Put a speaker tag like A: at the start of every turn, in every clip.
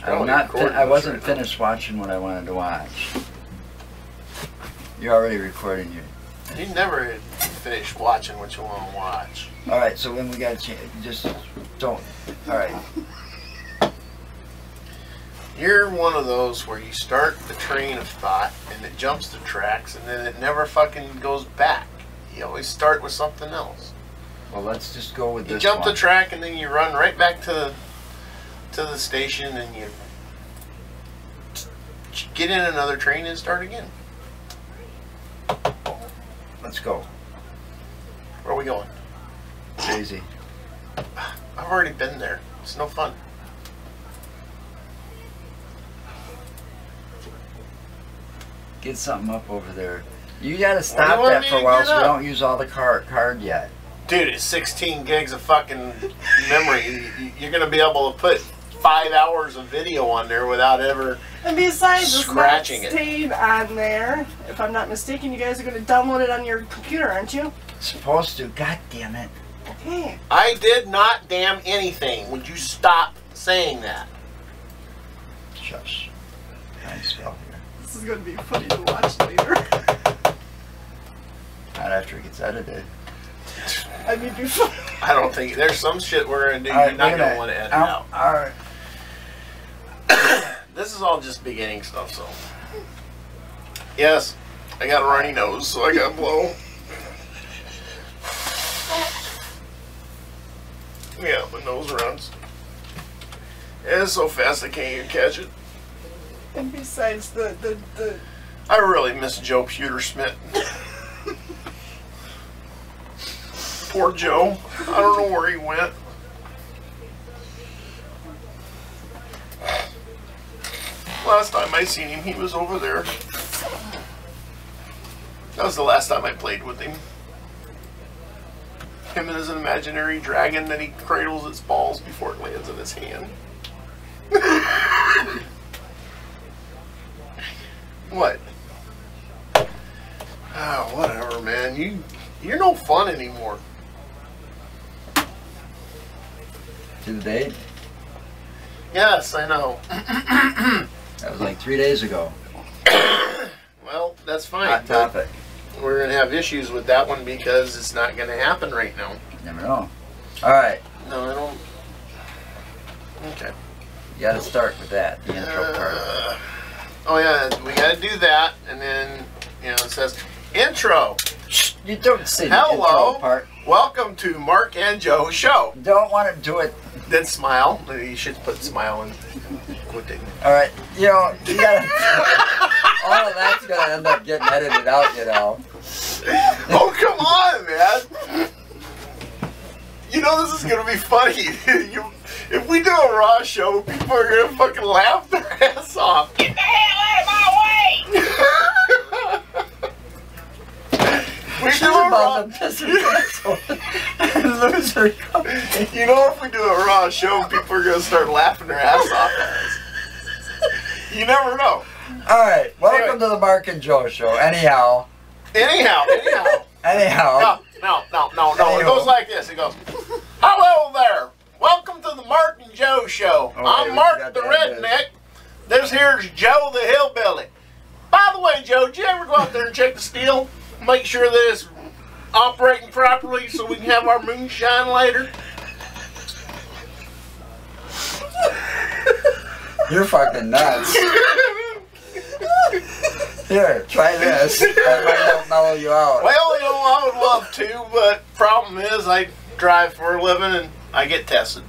A: I wasn't finished watching what I wanted to watch. You're already recording your...
B: You never finish watching what you want to watch.
A: Alright, so when we got a chance, just don't... Alright.
B: You're one of those where you start the train of thought and it jumps the tracks and then it never fucking goes back. You always start with something else.
A: Well, let's just go with this.
B: You jump the track and then you run right back to the station and you get in another train and start again.
A: Let's go.
B: Where are we going?
A: Daisy.
B: I've already been there. It's no fun.
A: Get something up over there. You gotta stop that for a while so we don't use all the card yet.
B: Dude, it's 16 gigs of fucking memory. You're gonna be able to put 5 hours of video on there without ever
C: and besides,
B: scratching
C: it's not staying on there. If I'm not mistaken, you guys are gonna download it on your computer, aren't you?
A: Supposed to. God damn it.
C: Okay.
B: I did not damn anything. Would you stop saying that?
A: Shush. Trying to spell here.
C: This is gonna be funny to watch later.
A: Not after it gets edited.
C: I mean, before.
B: I don't think there's some shit we're gonna do. You're not gonna want to edit out.
A: All right.
B: This is all just beginning stuff, so. Yes, I got a runny nose, so I got blow. Yeah, my nose runs. And it's so fast I can't even catch it.
C: And besides the
B: I really miss Joe Pewtersmith. Poor Joe. I don't know where he went. Last time I seen him, he was over there. That was the last time I played with him. Him and his imaginary dragon that he cradles its balls before it lands in his hand. What? Oh, whatever, man. You're no fun anymore.
A: To the date?
B: Yes, I know.
A: That was like 3 days ago.
B: Well, that's fine.
A: Hot topic.
B: We're going to have issues with that one because it's not going to happen right now.
A: Never know. Alright.
B: No, I don't. Okay.
A: You gotta start with that, the intro part.
B: Oh, yeah, we got to do that. And then, you know, it says, intro.
A: Shh, you don't say the
B: Hello.
A: intro part.
B: Welcome to Mark and Joe Show.
A: Don't want to do it.
B: Then smile. You should put smile and quit it.
A: Alright, you know, you gotta. All of that's gonna end up getting edited out, you know.
B: Oh, come on, man. You know this is gonna be funny. If we do a Raw show, people are gonna fucking laugh their ass off. Get the hell out of my way! We do a Raw.
A: Loser company.
B: You know, if we do a Raw show, people are gonna start laughing their ass off at us. You never know.
A: Alright, welcome to the Mark and Joe Show. Anyhow.
B: Anyhow. No. It goes like this. It goes, hello there. Welcome to the Mark and Joe Show. I'm Mark the Redneck. This here's Joe the Hillbilly. By the way, Joe, did you ever go out there and check the steel? Make sure that it's operating properly so we can have our moonshine later?
A: You're fucking nuts. Here, try this. That might help mellow you out.
B: Well, you know, I would love to, but problem is I drive for a living and I get tested.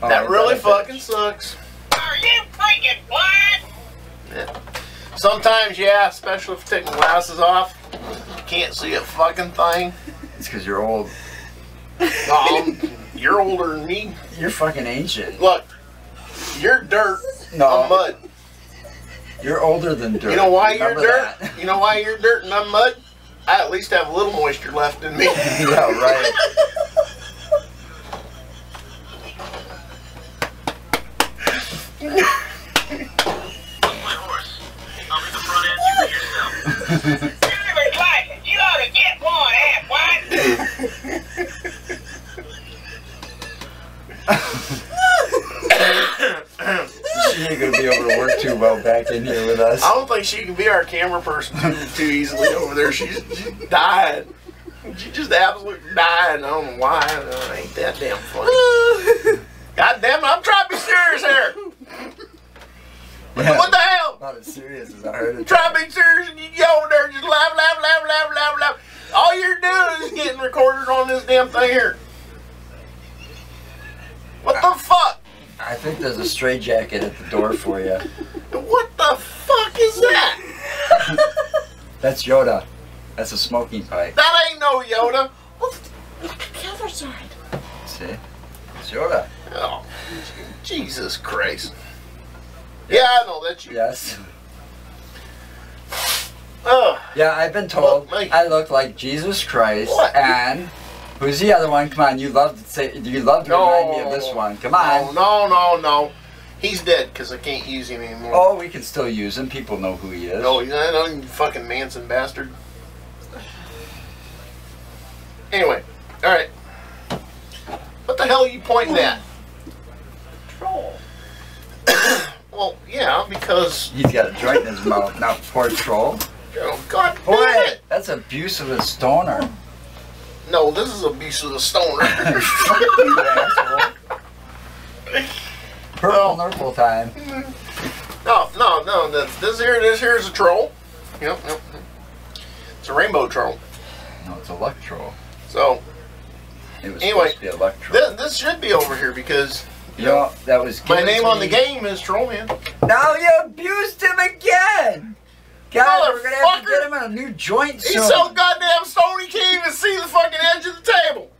A: Oh,
B: that really fucking sucks.
D: Are you freaking blind?
B: Yeah. Sometimes, yeah, especially if taking glasses off, you can't see a fucking thing.
A: It's because you're old.
B: You're older than me.
A: You're fucking ancient.
B: Look, you're dirt.
A: No.
B: I'm mud.
A: You're older than dirt.
B: You know why
A: Remember
B: you're dirt?
A: that.
B: You know why you're dirt and I'm mud? I at least have a little moisture left in me.
A: Yeah, right.
D: My horse. I'll be the front end. You yourself. Driver's license. You ought to get one,
A: do well back in here with us.
B: I don't think she can be our camera person too easily over there. She's dying. She just absolutely dying. I don't know why. Ain't that damn funny. God damn it, I'm trying to be serious here.
A: Yeah,
B: What the hell?
A: about as serious as I heard it.
B: Try to be serious and you go over there and just laugh. All you're doing is getting recorded on this damn thing here. What the fuck?
A: I think there's a stray jacket at the door for you.
B: What the fuck is that?
A: That's Yoda. That's a smoking pipe.
B: That ain't no Yoda.
C: Look at the other side.
A: See? It's Yoda.
B: Oh, Jesus Christ. Yeah, I know that's you.
A: Yes.
B: Oh.
A: Yeah, I've been told
B: Well,
A: I look like Jesus Christ.
B: What?
A: And who's the other one? Come on, you love to say. You love to remind me of this one. Come on.
B: No. He's dead because I can't use him anymore.
A: Oh, we can still use him. People know who he is.
B: No, he's not. You fucking Manson bastard. Anyway, all right. What the hell are you pointing at?
C: Troll.
B: Well, yeah, because.
A: He's got a joint in his mouth. Now, poor troll.
B: Oh, God
A: Boy,
B: damn it.
A: that's abuse of a stoner.
B: No, this is abuse of the stoner.
A: You asshole. Purple nurple time.
B: No. This here is a troll. Yep. It's a rainbow troll.
A: No, it's a luck troll.
B: So,
A: It was
B: anyway,
A: supposed to be a luck troll.
B: this should be over here because
A: You know, that was
B: my
A: given
B: name
A: to
B: on the
A: me.
B: game is Trollman.
A: Now you abused him again! God, we're gonna have to
B: Motherfucker.
A: get him a new joint soon.
B: He's so goddamn stoned he can't even see the fucking edge of the table.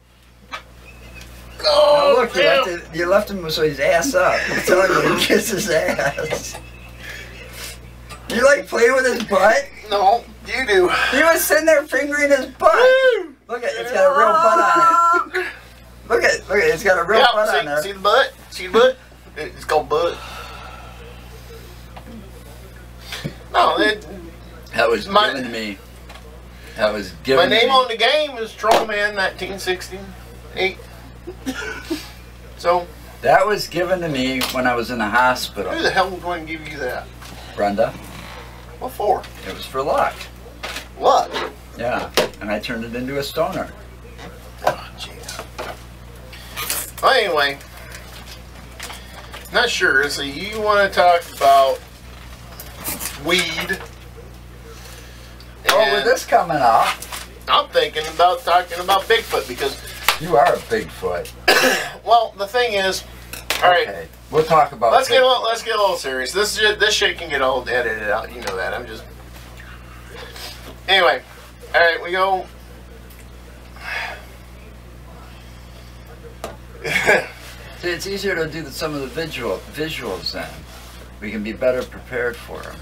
B: Oh,
A: Now look,
B: damn.
A: you left him so his ass up. I'm telling you, he kiss his ass. You like playing with his butt?
B: No, you do.
A: He was sitting there fingering his butt. Look at it's got a real butt on it. Look at it's got a real butt on there.
B: See the butt? See the butt? It's called butt. No,
A: That was given to me. That was given
B: my name
A: to me.
B: on the game is Trollman 1968. So,
A: That was given to me when I was in the hospital.
B: who the hell was going to give you that?
A: Brenda.
B: What for?
A: It was for luck.
B: What?
A: Yeah. And I turned it into a stoner.
B: Oh, jeez. Well, anyway, not sure. So you want to talk about weed?
A: Oh, with
B: And
A: this coming up,
B: I'm thinking about talking about Bigfoot because,
A: you are a Bigfoot.
B: well, the thing is, all right.
A: Okay. We'll talk about
B: Let's get
A: Bigfoot.
B: a little serious. This shit can get all edited out. You know that. I'm just. Anyway, all right. We go.
A: See, it's easier to do some of the visuals then. We can be better prepared for them.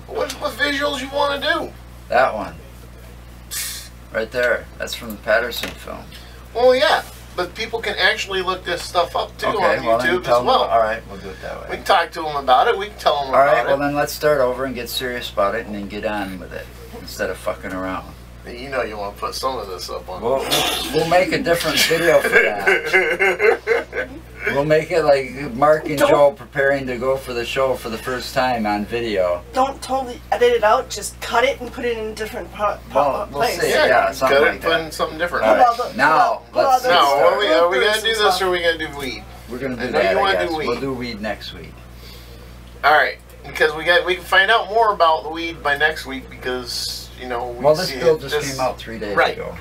B: What visuals you want to do?
A: That one. Right there. That's from the Patterson film.
B: Well, yeah, but people can actually look this stuff up too
A: Okay,
B: on
A: well then
B: YouTube
A: tell
B: as
A: them.
B: well.
A: All right, we'll do it that
B: We
A: way.
B: can talk to them about it. We can tell them
A: All
B: about
A: right, well
B: it.
A: then let's start over and get serious about it and then get on with it instead of fucking around.
B: You know you want to put some of this up on.
A: We'll make a different video for that. We'll make it like Mark and Joe preparing to go for the show for the first time on video.
C: Don't totally edit it out. Just cut it and put it in a different
A: We'll
C: place.
A: see.
B: Yeah,
A: Yeah,
B: you
A: something
B: cut it
A: like
B: and put
A: that.
B: in something different.
A: All
C: Put
A: right,
C: all the-
A: now
C: put all
A: let's
C: the-
B: No,
A: start.
B: are we gonna do this or are we gonna do weed?
A: We're gonna
B: I
A: do
B: know
A: that.
B: you
A: I
B: wanna
A: guess
B: do weed.
A: we'll do weed next week.
B: All right, because we can find out more about the weed by next week because you know.
A: Well, this bill just came out 3 days
B: Right.
A: ago.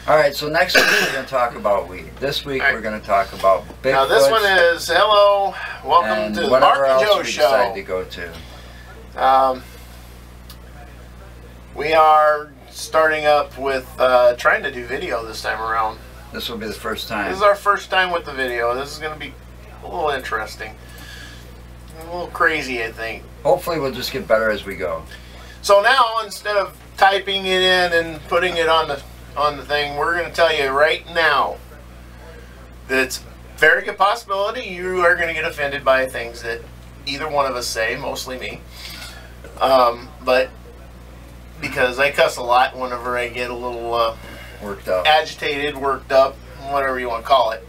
A: All right, so next week we're going to talk about weed. This week
B: All right.
A: we're going to talk about Bigfoot.
B: Now this one is hello, welcome
A: and
B: to the
A: whatever
B: Mark and
A: else
B: Joe
A: we decide to
B: show.
A: go to.
B: We are starting up with trying to do video this time around.
A: This will be the first time.
B: This is our first time with the video. This is going to be a little interesting, a little crazy, I think.
A: Hopefully we'll just get better as we go.
B: So now instead of typing it in and putting it on the thing, we're going to tell you right now that it's a very good possibility you are going to get offended by things that either one of us say, mostly me. But because I cuss a lot whenever I get a little
A: Worked up.
B: agitated, worked up, whatever you want to call it.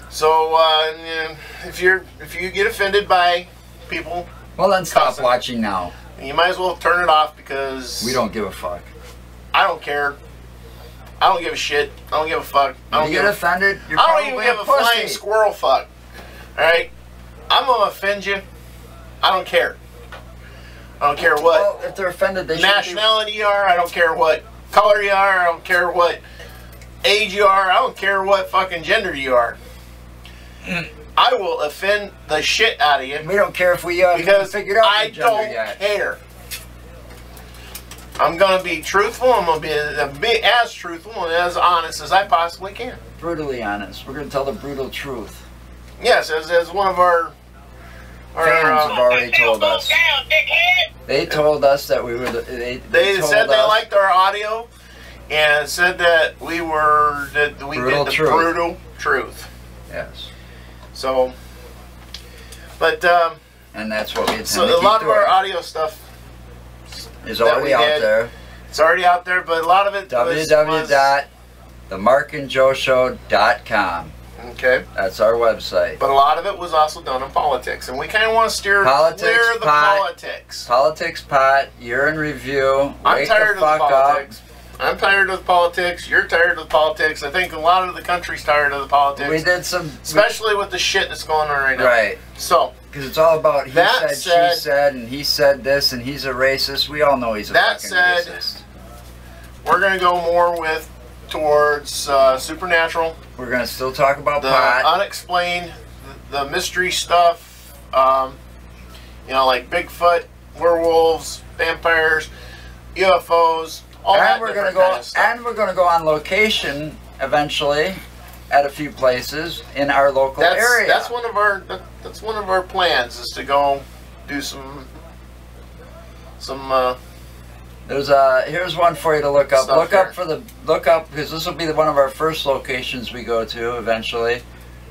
B: So if you get offended by people
A: Well, then stop
B: cussing.
A: watching now.
B: You might as well turn it off because
A: We don't give a fuck.
B: I don't care. I don't give a shit. I don't give a fuck. I don't
A: You get offended, you're
B: I don't
A: probably
B: even give a
A: pussy.
B: flying squirrel fuck. Alright? I'm gonna offend you. I don't care. I don't care what
A: Well, if they're offended, they should
B: nationality you are. I don't care what color you are. I don't care what age you are. I don't care what fucking gender you are. I will offend the shit out of you.
A: We don't care if we haven't
B: Because
A: figured out
B: I
A: your gender
B: don't
A: yet.
B: care. I'm gonna be truthful. I'm gonna be as truthful and as honest as I possibly can.
A: Brutally honest. We're gonna tell the brutal truth.
B: Yes, as one of our
A: Fans have already told us.
D: Down, dickhead.
A: They told us that we were. They told
B: said they
A: us
B: liked our audio and said that we did the brutal truth.
A: Yes.
B: So, but
A: And that's what we intend
B: so
A: to
B: a
A: keep
B: lot of
A: doing.
B: our audio stuff
A: is
B: that
A: already
B: we
A: out
B: did.
A: there.
B: It's already out there, but a lot of it was
A: www.themarkandjoeshow.com.
B: okay.
A: That's our website.
B: But a lot of it was also done in politics, and we kind of want to steer clear of the politics.
A: Politics pot. You're in review.
B: I'm
A: Wake
B: tired
A: the
B: of the
A: fuck
B: politics.
A: up.
B: I'm tired of the politics. You're tired of the politics. I think a lot of the country's tired of the politics.
A: We did some.
B: Especially with the shit that's going on right now.
A: Right.
B: So,
A: Because it's all about he
B: That
A: said, she said, and he said this, and he's a racist. We all know he's a
B: That
A: fucking
B: said,
A: racist.
B: we're going to go more towards supernatural,
A: We're going to still talk about
B: the
A: pot.
B: unexplained, the mystery stuff, like Bigfoot, werewolves, vampires, UFOs, all that
A: And we're
B: different
A: gonna
B: kind
A: go.
B: of stuff.
A: And we're going to go on location eventually at a few places in our local area.
B: That's one of our plans is to go do some
A: Here's one for you to look up.
B: Stuff
A: Look up because this will be one of our first locations we go to eventually,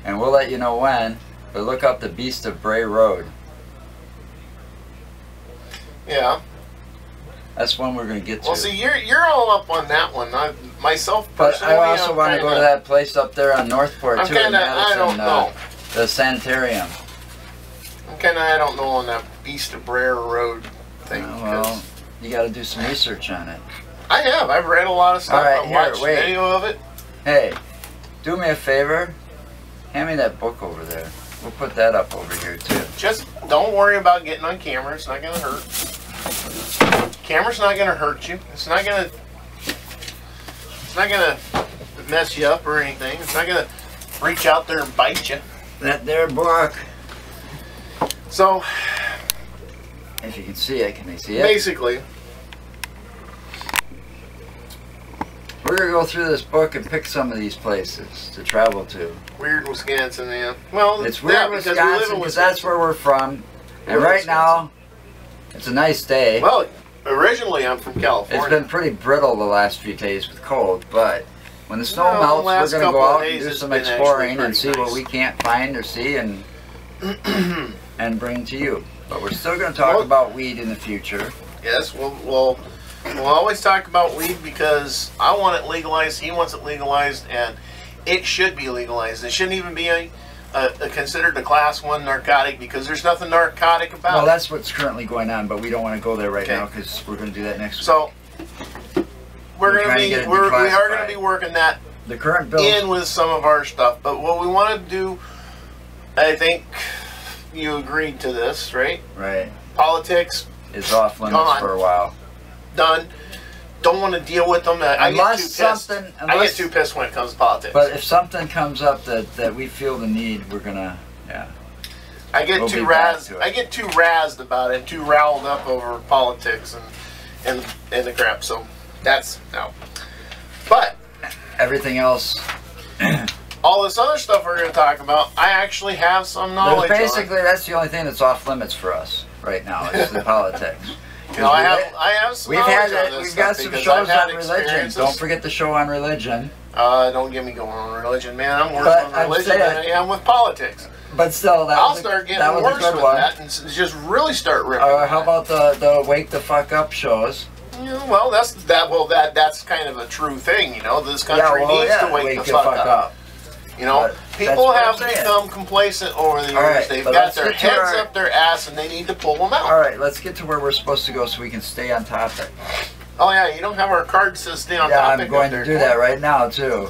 A: and we'll let you know when. But look up the Beast of Bray Road.
B: yeah.
A: That's one we're going to get to.
B: Well, see, you're all up on that one. Myself
A: but
B: personally,
A: I also want to go to that place up there on Northport
B: I'm
A: too. in
B: kinda- I
A: Madison,
B: don't know.
A: The Sanitarium.
B: I don't know on that Beast of Bray Road thing.
A: Well,
B: 'cause
A: you got to do some research on it.
B: I have. I've read a lot of stuff.
A: All right,
B: I've
A: here,
B: watched
A: wait.
B: video of it.
A: Hey, do me a favor. Hand me that book over there. We'll put that up over here too.
B: Just don't worry about getting on camera. It's not going to hurt. Camera's not going to hurt you. It's not going to mess you up or anything. It's not going to reach out there and bite you.
A: That there book.
B: So,
A: If you can see it, can they see it?
B: basically,
A: We're gonna go through this book and pick some of these places to travel to.
B: weird Wisconsin, yeah. Well,
A: It's weird
B: because we live
A: Wisconsin
B: in
A: because that's where we're from. And
B: We're
A: right
B: Wisconsin.
A: now, it's a nice day.
B: Well, originally I'm from California.
A: It's been pretty brittle the last few days with cold, but when the snow
B: Well, the
A: melts,
B: last
A: we're gonna go
B: couple of
A: out and
B: days
A: do
B: it's
A: some
B: been actually
A: exploring and
B: pretty
A: see what
B: nice.
A: we can't find or see and bring to you. But we're still gonna talk
B: Well-
A: about weed in the future.
B: Yes, we'll always talk about weed because I want it legalized, he wants it legalized, and it should be legalized. It shouldn't even be considered a class 1 narcotic because there's nothing narcotic about
A: Well,
B: it.
A: that's what's currently going on, but we don't want to go there right
B: Okay.
A: now because we're gonna do that next week.
B: So we're
A: We're
B: gonna
A: trying to
B: be
A: get it
B: we are going to
A: declassified.
B: be working that
A: The current bill.
B: in with some of our stuff. But what we want to do, I think you agreed to this, right?
A: Right.
B: Politics,
A: Is off limits
B: Gone.
A: for a while.
B: done. Don't want to deal with them. I get
A: Unless
B: too pissed.
A: something-
B: I get
A: unless-
B: too pissed when it comes to politics.
A: But if something comes up that we feel the need, we're gonna, yeah.
B: I get
A: We'll
B: too
A: be back
B: razzed.
A: to it.
B: I get too razzed about it, too riled up over politics and the crap. So that's no. But
A: Everything else.
B: all this other stuff we're going to talk about, I actually have some knowledge on.
A: Basically, that's the only thing that's off limits for us right now is the politics.
B: You know, I have some
A: We've
B: knowledge
A: had
B: on this
A: we've got
B: stuff
A: some
B: because
A: shows
B: I've had
A: on religion.
B: experiences.
A: Don't forget the show on religion.
B: Don't get me going on religion, man. I'm worse
A: But
B: on
A: I'm
B: religion than I
A: saying-
B: am with politics.
A: But still, that
B: I'll
A: was
B: start
A: that
B: getting
A: was
B: worse
A: a good
B: with
A: one.
B: that and just really start ripping.
A: How about the wake the fuck up shows?
B: Yeah, well, that's kind of a true thing, you know. This country needs to wake the fuck up. You know, People have become complacent over the years.
A: Right,
B: they've got their heads up their ass and they need to pull them out.
A: All right, let's get to where we're supposed to go so we can stay on topic.
B: Oh yeah, you don't have our card says stay on topic.
A: Yeah, I'm going to do that right now too.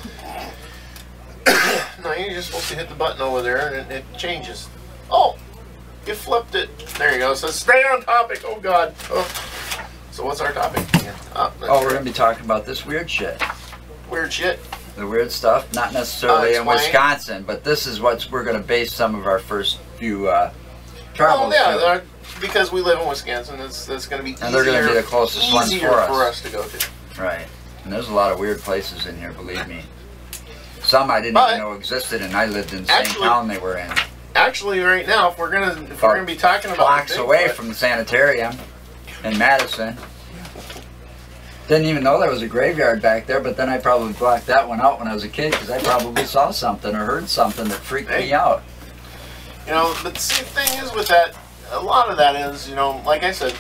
B: No, you're just supposed to hit the button over there and it changes. Oh, you flipped it. There you go. It says stay on topic. Oh God. Oh. So what's our topic?
A: Oh, we're going to be talking about this weird shit.
B: Weird shit?
A: The weird stuff, not necessarily in Wisconsin, but this is what we're going to base some of our first few travels.
B: Oh yeah, because we live in Wisconsin, that's going to be easier.
A: And they're going to be the closest ones for us
B: to go to.
A: Right. And there's a lot of weird places in here, believe me. Some I didn't even know existed, and I lived in the same town they were in.
B: Actually, right now, if we're gonna be talking about
A: blocks away from the sanitarium in Madison. Didn't even know there was a graveyard back there, but then I probably blocked that one out when I was a kid because I probably saw something or heard something that freaked me out.
B: You know, but see, the thing is with that, a lot of that is, you know, like I said,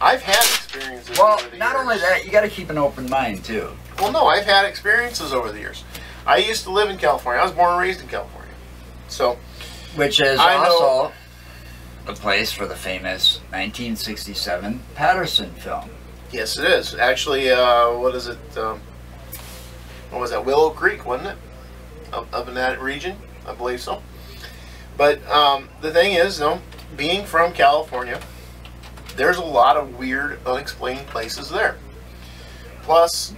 B: I've had experiences.
A: Well, not only that, you got to keep an open mind too.
B: Well, no, I've had experiences over the years. I used to live in California. I was born and raised in California. So,
A: which is also the place for the famous 1967 Patterson film.
B: Yes, it is. Actually, what is it? What was that? Willow Creek, wasn't it? Up in that region, I believe so. But the thing is, you know, being from California, there's a lot of weird, unexplained places there. Plus,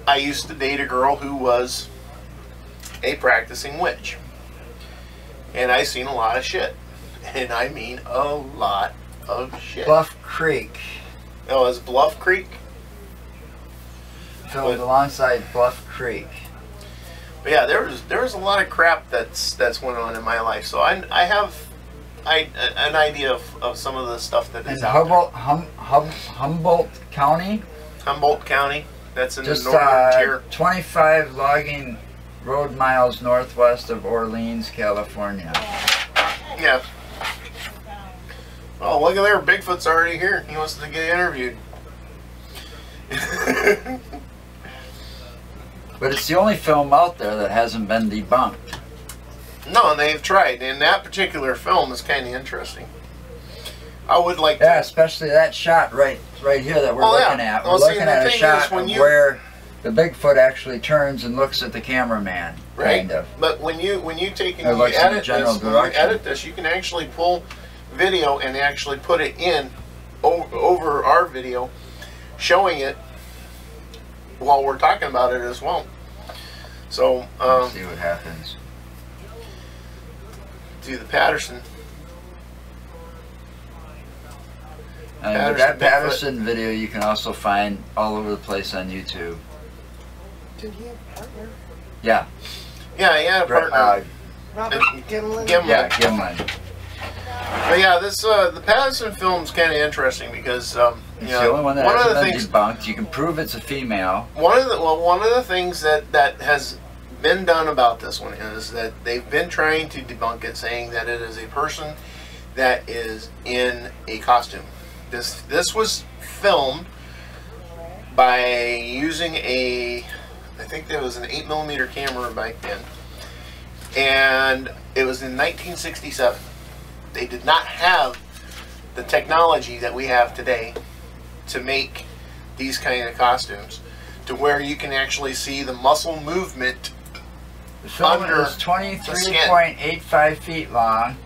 B: I used to date a girl who was a practicing witch. And I seen a lot of shit. And I mean a lot of shit.
A: Bluff Creek.
B: Oh, is Bluff Creek?
A: Filmed alongside Bluff Creek.
B: But yeah, there was a lot of crap that's went on in my life. So I have an idea of some of the stuff that is out there.
A: Humboldt County?
B: Humboldt County. That's in the northern tier.
A: 25 logging road miles northwest of Orleans, California.
B: Yeah. Oh, look at there. Bigfoot's already here. He wants to get interviewed.
A: But it's the only film out there that hasn't been debunked.
B: No, and they've tried. And that particular film is kind of interesting. I would like to...
A: Yeah, especially that shot right here that we're looking at. We're looking at a shot of where the Bigfoot actually turns and looks at the cameraman.
B: Right.
A: Kind of.
B: But when you take and
A: you
B: edit this, you can actually pull video and actually put it in over our video, showing it while we're talking about it as well. So
A: let's see what happens.
B: Do the Patterson.
A: And that Patterson video you can also find all over the place on YouTube.
C: Did he have a partner?
A: Yeah.
B: Yeah, he had a partner.
C: Robert Gimlin?
A: Yeah, Gimlin.
B: But yeah, this the Patterson film's kind of interesting because you
A: it's
B: know,
A: the only one that hasn't been
B: things
A: debunked. You can prove it's a female.
B: One of the things that has been done about this one is that they've been trying to debunk it, saying that it is a person that is in a costume. This was filmed by using I think there was an 8mm camera back then, and it was in 1967. They did not have the technology that we have today to make these kind of costumes, to where you can actually see the muscle movement.
A: The film is 23.85 feet long.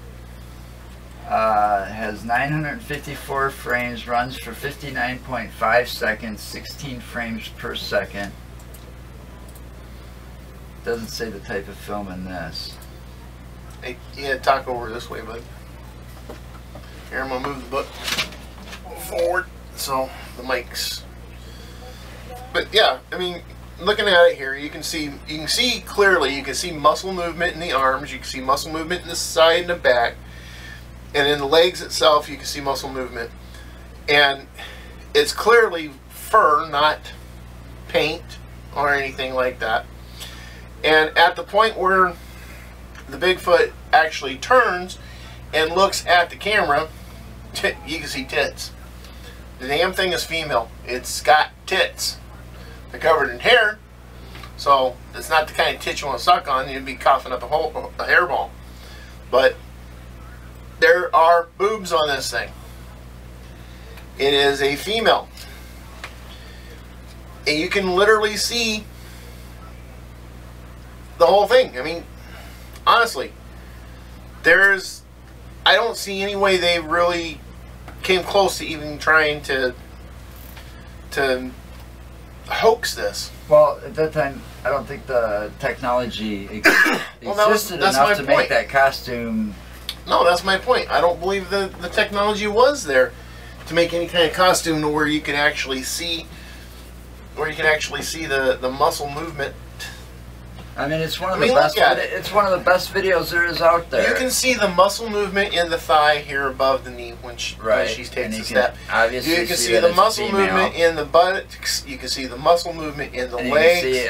A: Has 954 frames, runs for 59.5 seconds, 16 frames per second. Doesn't say the type of film in this.
B: Hey, yeah, talk over this way, bud. Here, I'm gonna move the book forward so the mic's. But yeah, I mean, looking at it here, you can see clearly. You can see muscle movement in the arms. You can see muscle movement in the side and the back. And in the legs itself, you can see muscle movement. And it's clearly fur, not paint or anything like that. And at the point where the Bigfoot actually turns and looks at the camera, you can see tits. The damn thing is female. It's got tits. They're covered in hair, So it's not the kind of tit you want to suck on. You'd be coughing up a hairball. But there are boobs on this thing. It is a female. And you can literally see the whole thing. I mean, honestly, I don't see any way they really came close to even trying to hoax this.
A: Well, at that time, I don't think the technology existed enough to make that costume.
B: No, that's my point. I don't believe the technology was there to make any kind of costume to where you can actually see, the muscle movement.
A: I mean, it's one of the best. It's one of the best videos there is out there.
B: You can see the muscle movement in the thigh here above the knee when she takes a step.
A: Obviously,
B: you can see the muscle movement in the buttocks. You can see the muscle movement in the legs.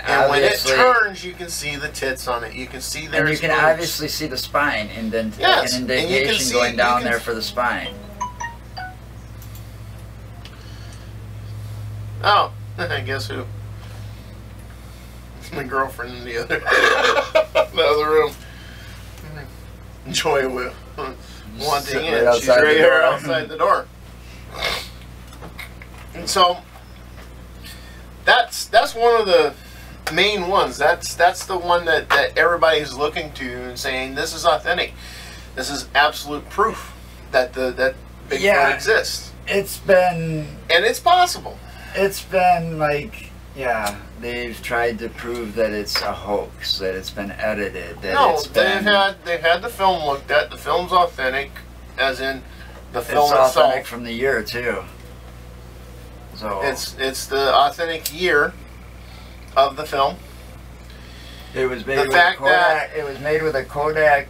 B: And when it turns, you can see the tits on it. You can see there's.
A: And you can obviously see the spine indentation going down there for the spine.
B: Oh, guess who? My girlfriend in the other room. Joy will wanting in. She's right here outside the door. And so that's one of the main ones. That's the one that everybody's looking to and saying this is authentic. This is absolute proof that that Bigfoot exists.
A: It's been,
B: and it's possible.
A: It's been like, yeah, they've tried to prove that it's a hoax, that it's been edited. That
B: they've had the film looked at. The film's authentic, as in the film
A: itself.
B: It's authentic
A: from the year too. So
B: it's the authentic year of the film.
A: It was made with a Kodak. It was made with a Kodak.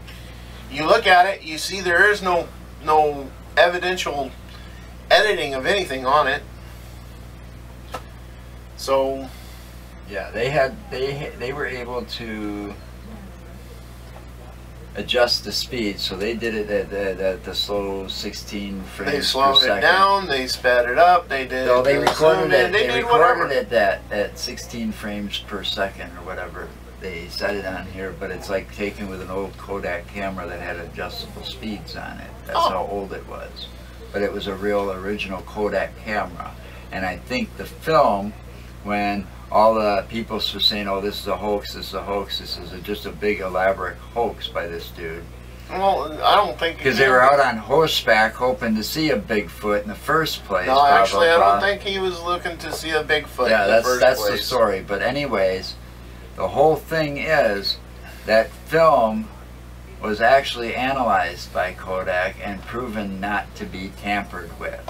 B: You look at it, you see there is no evidential editing of anything on it. So
A: yeah, they were able to adjust the speed, so they did it at the slow 16 frames per second.
B: They slowed it down, they sped it up, they did.
A: No, they recorded it. They recorded it at 16 frames per second or whatever. They set it on here, but it's like taken with an old Kodak camera that had adjustable speeds on it. That's how old it was. But it was a real original Kodak camera, and I think the film, when all the people were saying, oh, this is a hoax, this is a hoax, this is just a big elaborate hoax by this dude.
B: Well, I don't think...
A: Because they were out on horseback hoping to see a Bigfoot in the first place.
B: No, actually, I don't think he was looking to see a Bigfoot in the first place.
A: That's the story. But anyways, the whole thing is that film was actually analyzed by Kodak and proven not to be tampered with.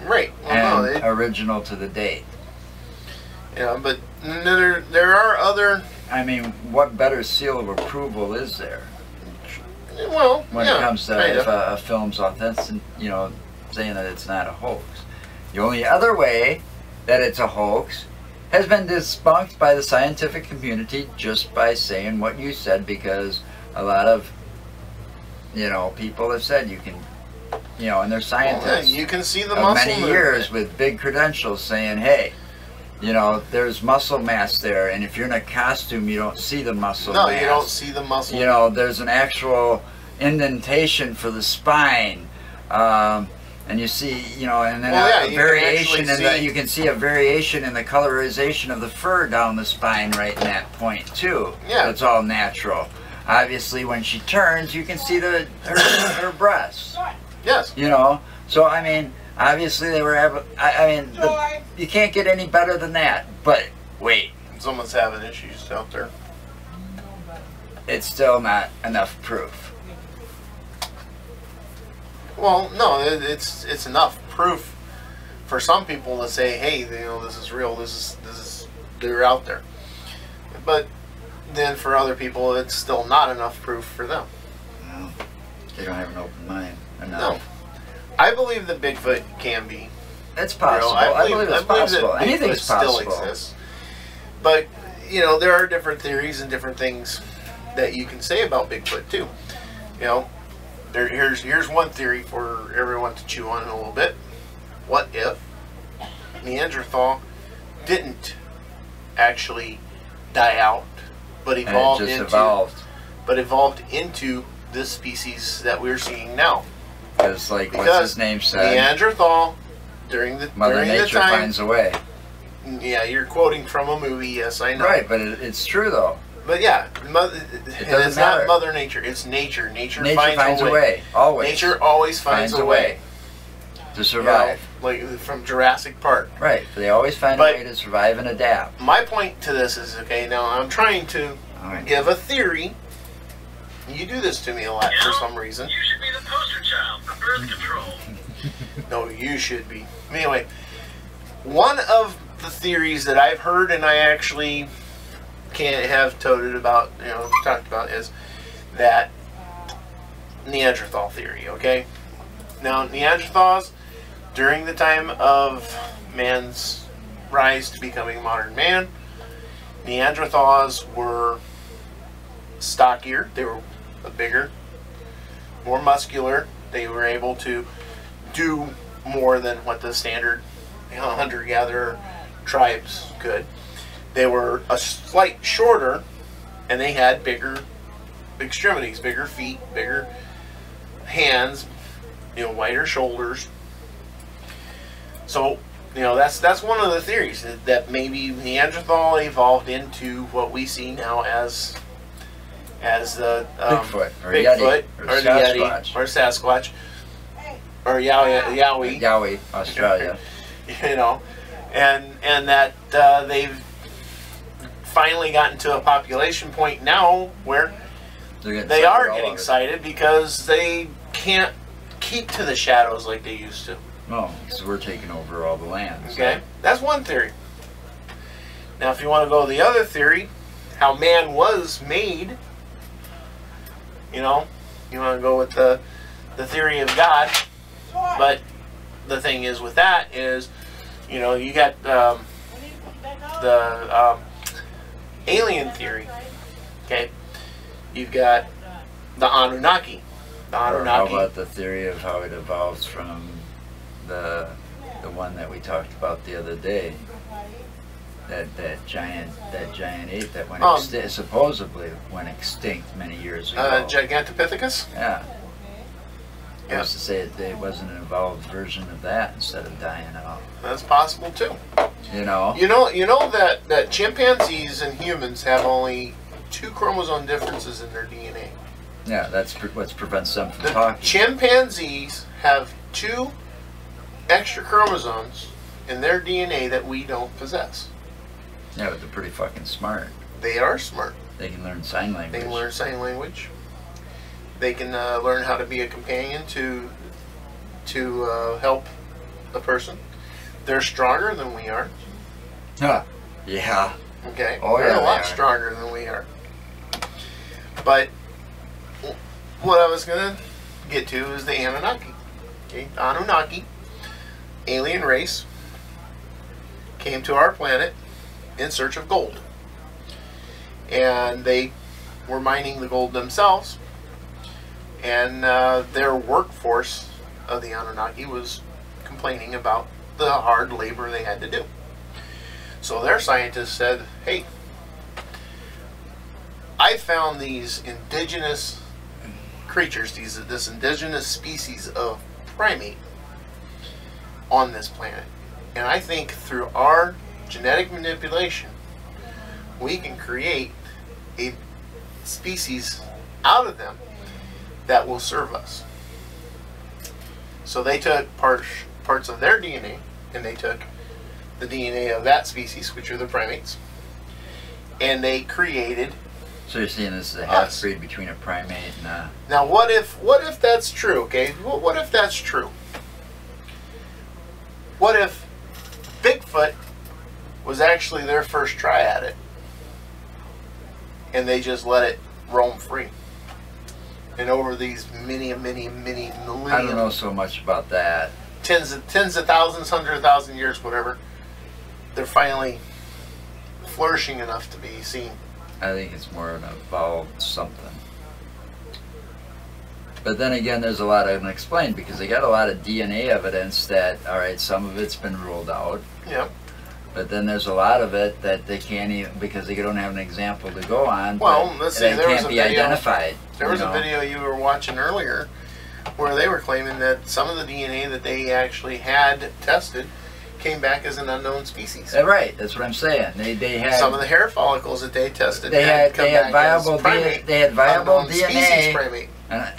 B: Right. Well,
A: and original to the date.
B: Yeah, but there are other...
A: I mean, what better seal of approval is there?
B: Well,
A: when it comes to if a film's authentic, you know, saying that it's not a hoax. The only other way that it's a hoax has been debunked by the scientific community just by saying what you said, because a lot of, you know, people have said you can, you know, and they're scientists.
B: You can see the
A: of
B: muscle
A: many years with big credentials saying, hey, you know, there's muscle mass there, and if you're in a costume, you don't see the muscle mass.
B: No, you don't see the muscle.
A: You know, there's an actual indentation for the spine, and you see, you know, and then a variation in the, you can see a variation in the colorization of the fur down the spine right in that point too.
B: Yeah,
A: it's all natural. Obviously, when she turns, you can see her breasts.
B: Yes.
A: You know, so I mean. Obviously, they were having. I mean, you can't get any better than that. But wait,
B: someone's having issues out there.
A: It's still not enough proof.
B: Well, no, it's enough proof for some people to say, hey, you know, this is real. This is they're out there. But then for other people, it's still not enough proof for them.
A: No, they don't have an open mind enough.
B: No. I believe that Bigfoot can be.
A: It's possible. I believe it's possible. Anything's possible.
B: Still exists. But, you know, there are different theories and different things that you can say about Bigfoot, too. You know, here's one theory for everyone to chew on in a little bit. What if Neanderthal didn't actually die out, but evolved
A: and it just
B: into
A: evolved.
B: but evolved into this species that we're seeing now.
A: Because, like, what's his name said?
B: Neanderthal, during the
A: Mother
B: during
A: Nature
B: the time,
A: finds a way.
B: Yeah, you're quoting from a movie. Yes, I know.
A: Right, but it's true though.
B: But yeah, it's
A: matter.
B: not Mother Nature. It's nature. Nature
A: finds a way. Always.
B: Nature always finds a way
A: to survive.
B: You know, like from Jurassic Park.
A: Right. They always find a way to survive and adapt.
B: My point to this is, okay, now I'm trying to give a theory. You do this to me a lot for some reason.
D: You should be the poster child for birth control.
B: No, you should be. Anyway, one of the theories that I've heard and I actually can't have toted about, you know, talked about, is that Neanderthal theory, okay? Now, Neanderthals, during the time of man's rise to becoming modern man, Neanderthals were stockier, they were bigger, more muscular, they were able to do more than what the standard, you know, hunter-gatherer tribes could. They were a slight shorter, and they had bigger extremities, bigger feet, bigger hands, you know, wider shoulders. So, you know, that's one of the theories, that maybe Neanderthal evolved into what we see now as the
A: Bigfoot or
B: Bigfoot
A: Yeti
B: or the Yeti or Sasquatch or Yowie,
A: Yowie, Australia.
B: You know, and that they've finally gotten to a population point now where they are getting sighted because they can't keep to the shadows like they used to.
A: No, because we're taking over all the land.
B: Okay, that's one theory. Now, if you want to go the other theory, how man was made, you know, you want to go with the theory of God. But the thing is with that is, you know, you got the alien theory. Okay, you've got the Anunnaki. The Anunnaki.
A: Or how about the theory of how it evolves from the one that we talked about the other day? That giant ape that went supposedly went extinct many years ago.
B: Gigantopithecus.
A: Yeah.
B: Yeah.
A: Used to say it wasn't an evolved version of that instead of dying out.
B: That's possible too.
A: You know.
B: You know that chimpanzees and humans have only 2 chromosome differences in their DNA.
A: Yeah, that's what prevents them from talking.
B: Chimpanzees have 2 extra chromosomes in their DNA that we don't possess.
A: Yeah, but they're pretty fucking smart.
B: They are smart.
A: They can learn sign language.
B: They can learn sign language. They can learn how to be a companion to help a person. They're stronger than we are.
A: Huh. Yeah.
B: Okay.
A: Oh,
B: they're
A: yeah,
B: a lot stronger than we are. But what I was gonna get to is the Anunnaki. Okay, Anunnaki, alien race, came to our planet in search of gold, and they were mining the gold themselves. And their workforce of the Anunnaki was complaining about the hard labor they had to do. So their scientists said, hey, I found these indigenous creatures, this indigenous species of primate on this planet. And I think through our genetic manipulation, we can create a species out of them that will serve us. So they took parts of their DNA, and they took the DNA of that species, which are the primates, and they created.
A: So you're saying this is a half-breed between a primate and a...
B: Now, what if that's true? Okay, what if that's true? What if Bigfoot was actually their first try at it, and they just let it roam free? And over these many millennium,
A: I don't know so much about that.
B: Tens of thousands, 100,000 years, whatever, they're finally flourishing enough to be seen.
A: I think it's more of an evolved something. But then again, there's a lot of unexplained, because they got a lot of DNA evidence that, all right, some of it's been ruled out.
B: Yeah.
A: But then there's a lot of it that they can't even, because they don't have an example to go on.
B: Well, let's see, there was
A: can't
B: a
A: be
B: video,
A: identified.
B: There was a video you were watching earlier where they were claiming that some of the DNA that they actually had tested came back as an unknown species.
A: Right, that's what I'm saying. They had
B: some of the hair follicles that they tested.
A: They had viable
B: unknown
A: DNA.
B: Species primate.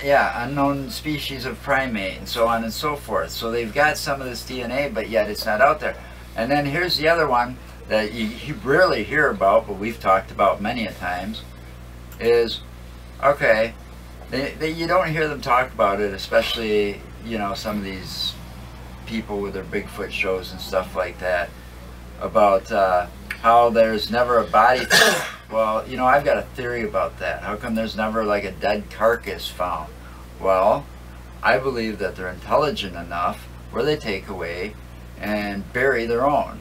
A: Yeah, unknown species of primate, and so on and so forth. So they've got some of this DNA, but yet it's not out there. And then here's the other one that you rarely hear about, but we've talked about many a times, is, okay, you don't hear them talk about it, especially, you know, some of these people with their Bigfoot shows and stuff like that, about how there's never a body. Well, you know, I've got a theory about that. How come there's never like a dead carcass found? Well, I believe that they're intelligent enough where they take away and bury their own,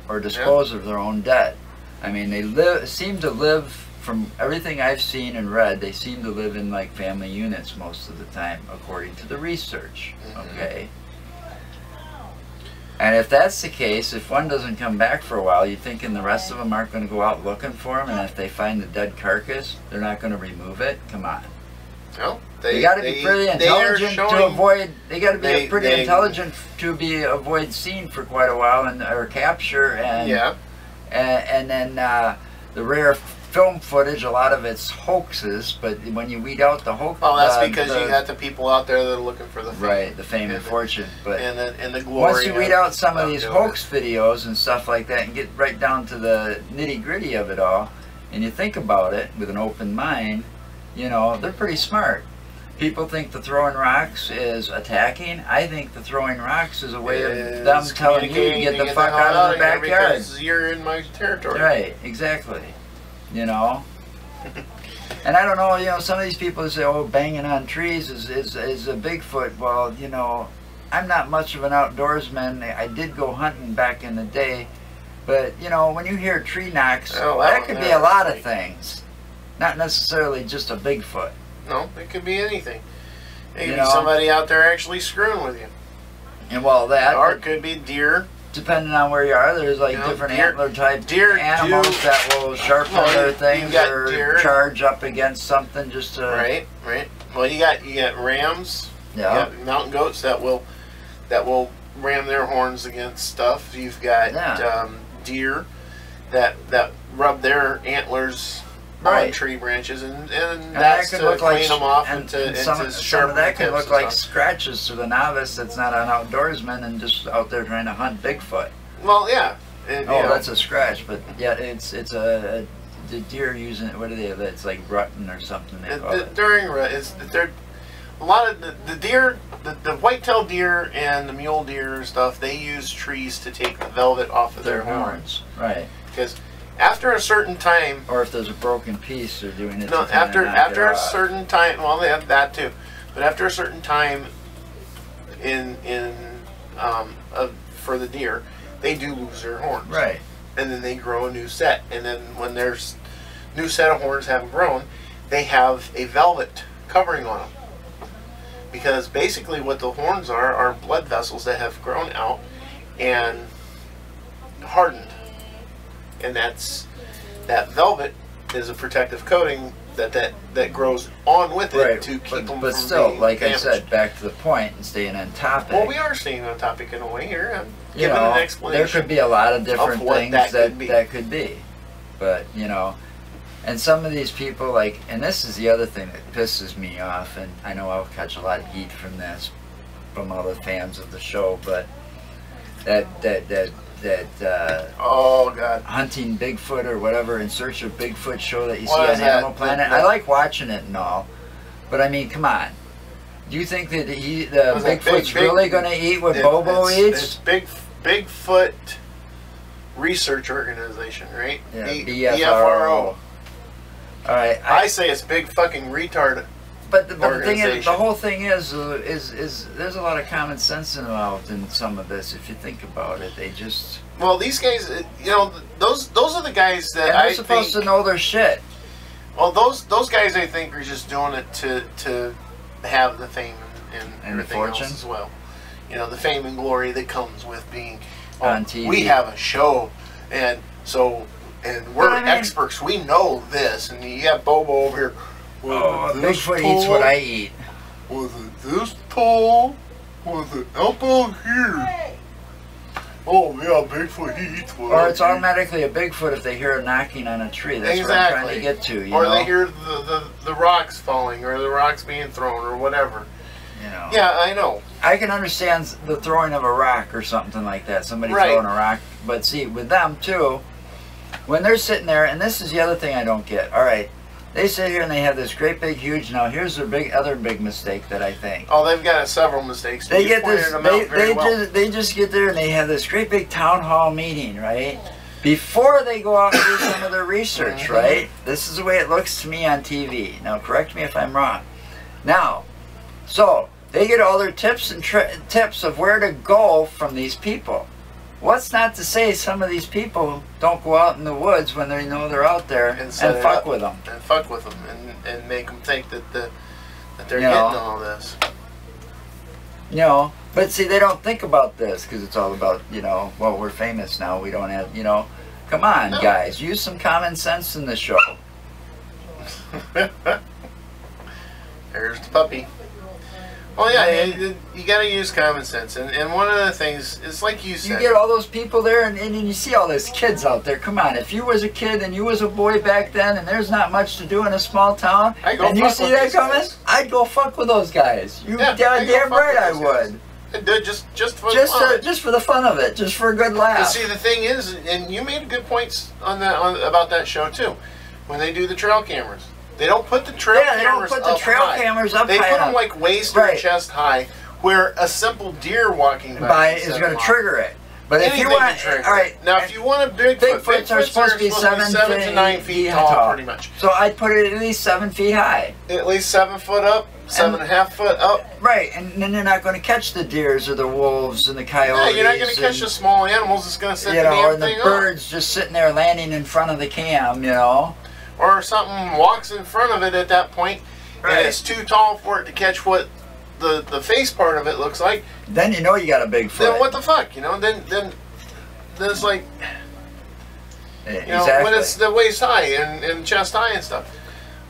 A: or dispose of their own dead. I mean, they seem to live, from everything I've seen and read, they seem to live in like family units most of the time, according to the research. Okay. And if that's the case, if one doesn't come back for a while, you thinking the rest of them aren't going to go out looking for him, and if they find the dead carcass, they're not going to remove it? Come on.
B: No,
A: they got to be pretty intelligent to avoid. They got to be pretty intelligent to avoid seeing for quite a while, or capture, and and then the rare film footage. A lot of it's hoaxes, but when you weed out the hoax,
B: well, that's because you got the people out there that are looking for the fame,
A: the fame and fortune. But
B: and the glory.
A: Once you weed out some of these hoax videos and stuff like that, and get right down to the nitty gritty of it all, and you think about it with an open mind. You know, they're pretty smart. People think the throwing rocks is attacking. I think the throwing rocks is a way of them telling you to get the fuck out of the backyard.
B: Because you're in my territory.
A: Right, exactly. You know? And I don't know, you know, some of these people say, oh, banging on trees is a Bigfoot. Well, you know, I'm not much of an outdoorsman. I did go hunting back in the day. But, you know, when you hear tree knocks, that could be a lot of things. Not necessarily just a Bigfoot. No,
B: it could be anything. It could be somebody out there actually screwing with you.
A: And well, that.
B: Or it could be deer.
A: Depending on where you are, there's like different antler type animals that will sharpen their things or charge up against something just to.
B: Right. Well, you got rams.
A: Yeah.
B: You got mountain goats that will ram their horns against stuff. You've got deer that rub their antlers on tree branches, and that's to clean them off and to sharpen
A: that can look like scratches to the novice that's not an outdoorsman and just out there trying to hunt Bigfoot.
B: Well, yeah.
A: That's a scratch, but yeah, it's the deer using it. What are they? It's like rutting or something. They call it.
B: During rut, a lot of the deer, the white-tailed deer and the mule deer and stuff. They use trees to take the velvet off of their horns.
A: Right.
B: Because after a certain time,
A: or if there's a broken piece, they're doing it.
B: No, after a certain time. Well, they have that too, but after a certain time, for the deer, they do lose their horns.
A: Right.
B: And then they grow a new set, and then when their new set of horns haven't grown, they have a velvet covering on them. Because basically, what the horns are blood vessels that have grown out and hardened. And that velvet is a protective coating that grows on with it to keep them from
A: But still,
B: being
A: like
B: damaged.
A: I said, back to the point and staying on topic.
B: Well, we are staying on topic in a way here. I'm giving an explanation.
A: There could be a lot of different things that could be. But, you know, and some of these people, like, and this is the other thing that pisses me off, and I know I'll catch a lot of heat from this, from all the fans of the show, but
B: oh god,
A: hunting Bigfoot or whatever, in search of Bigfoot show that you see on Animal Planet. I like watching it and all, but I mean, come on. Do you think that the Bigfoot's really going to eat what Bobo eats?
B: It's Bigfoot Research Organization, right?
A: Yeah, BFRO. All right,
B: I say it's big fucking retard.
A: But the thing is, the whole thing is there's a lot of common sense involved in some of this. If you think about it, they just
B: these guys, you know, those are the guys that
A: they're supposed to know their shit.
B: Well, those guys I think are just doing it to have the fame and everything else as well. You know, the fame and glory that comes with being
A: on TV.
B: We have a show And so, and we're experts. We know this. And you have Bobo over here.
A: Bigfoot eats what I eat.
B: Was it this tall? Was it elbow here? Oh yeah, Bigfoot, he eats what
A: Or
B: I
A: it's
B: eat.
A: automatically a Bigfoot if they hear a knocking on a tree. That's what I'm trying to get to. You
B: or
A: know?
B: they hear the rocks falling, or the rocks being thrown, or whatever.
A: You know.
B: Yeah, I know.
A: I can understand the throwing of a rock or something like that. Somebody
B: Right.
A: throwing a rock. But see, with them too, when they're sitting there, and this is the other thing I don't get. All right, they sit here and they have this great big huge. Now here's their other big mistake that I think.
B: Oh, they've got several mistakes.
A: They get this.
B: They
A: Just get there and they have this great big town hall meeting, right? Before they go out and do some of their research, right? This is the way it looks to me on TV. Now, correct me if I'm wrong. Now, so they get all their tips and tips of where to go from these people. What's not to say some of these people don't go out in the woods when they know they're out there and fuck with them.
B: And fuck with them and make them think that they're getting all this.
A: You know, but see, they don't think about this because it's all about, you know, well, we're famous now. We don't have, you know, come on, guys, use some common sense in this show.
B: There's the puppy. Well, yeah, you got to use common sense. And one of the things is, like you said,
A: you get all those people there and you see all those kids out there. Come on, if you was a kid and you was a boy back then and there's not much to do in a small town and you see that coming, I'd go fuck with those guys. You damn right I would.
B: Just for the fun of it.
A: Just for the fun of it, just for a good laugh.
B: But see, the thing is, and you made good points on about that show too, when they do the trail cameras. They don't put the trail cameras up high. They put them like waist or chest high, where a simple deer walking by
A: is going to trigger it. But if you want, all right,
B: now if you want a Bigfoots
A: are supposed to be 7
B: to 9 feet tall, pretty much.
A: So I'd put it at least 7 feet high.
B: At least 7 foot up, 7.5 foot up.
A: Right, and then you're not going to catch the deers or the wolves and the coyotes.
B: Yeah, you're not going to catch the small animals. It's going to set the damn thing up.
A: Or the birds just sitting there landing in front of the cam, you know.
B: Or something walks in front of it at that point, and it's too tall for it to catch what the face part of it looks like.
A: Then you know you got a Bigfoot.
B: Then what the fuck, you know? Then it's like, you know, when it's the waist high and chest high and stuff.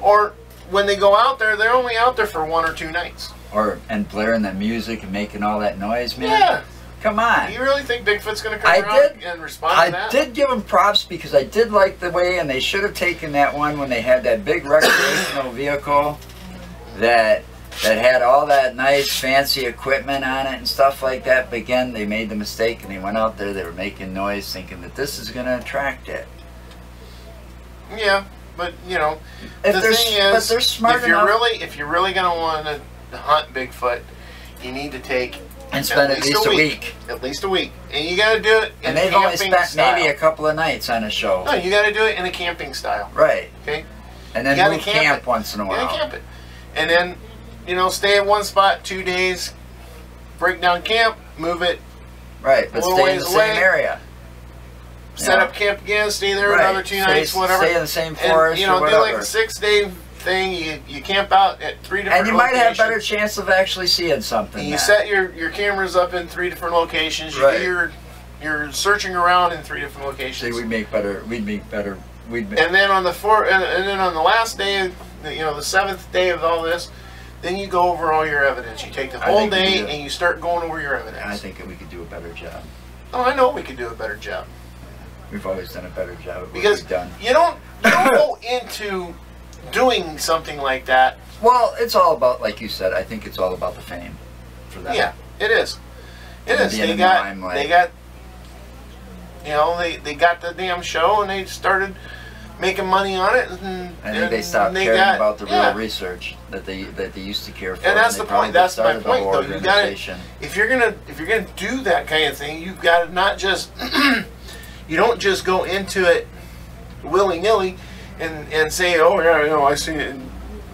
B: Or when they go out there, they're only out there for 1 or 2 nights.
A: And blaring that music and making all that noise, man.
B: Yeah.
A: Come on.
B: Do you really think Bigfoot's going to come around and respond to that?
A: I did give them props because I did like the way, and they should have taken that one when they had that big recreational vehicle that had all that nice fancy equipment on it and stuff like that. But again, they made the mistake and they went out there, they were making noise thinking that this is going to attract it.
B: Yeah, but you know,
A: the
B: thing is,
A: they're smart enough.
B: If you're really going to want to hunt Bigfoot, you need to take
A: and spend at least a week.
B: At least a week. And you got to do it in
A: and they've only spent maybe a couple of nights on a show.
B: No, you got to do it in a camping style.
A: Right.
B: Okay?
A: And then move camp once in a while.
B: You got to camp it. And then, you know, stay at one spot 2 days, break down camp, move it.
A: Right, but stay in the same area.
B: Set up camp again, stay there another 2 nights, whatever.
A: Stay in the same forest,
B: and, you know,
A: or
B: do like a 6-day thing. You camp out at 3 different locations.
A: And you might have better chance of actually seeing something.
B: And you set your cameras up in 3 different locations. You do your searching around in 3 different locations.
A: See, we'd make better.
B: And then on the then on the last day, you know, the 7th day of all this, then you go over all your evidence. You take the whole day and you start going over your evidence.
A: I think that we could do a better job.
B: Oh, I know we could do a better job.
A: We've always done a better job of what
B: because
A: we've done.
B: You don't go into doing something like that.
A: Well, it's all about, like you said, I think it's all about the fame for that.
B: Yeah, it is. It is. They got, you know, they got the damn show and they started making money on it. And
A: I think they stopped caring about the real research that they used to care for.
B: And that's the point. That's my point, though. You got to, if you're gonna do that kind of thing, you've got to not just you don't just go into it willy-nilly and say, oh yeah, you know,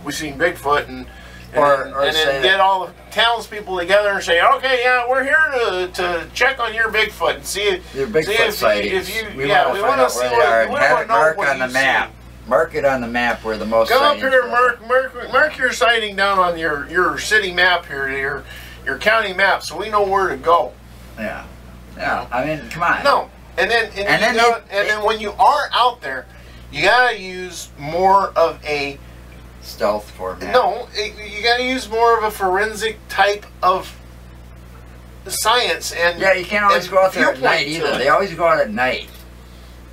B: we seen Bigfoot and then get all the townspeople together and say, okay, yeah, we're here to check on your Bigfoot and see
A: your Bigfoot sightings. We want to see where they are and have it mark on the map. Mark it on the map where the most.
B: Come up here, mark your sighting down on your city map here, your county map, so we know where to go.
A: Yeah, yeah. I mean, come on.
B: No, And then when you are out there, you gotta use more of a
A: stealth format.
B: No, you gotta use more of a forensic type of science. And
A: yeah, you can't always go out there at night either. They always go out at night.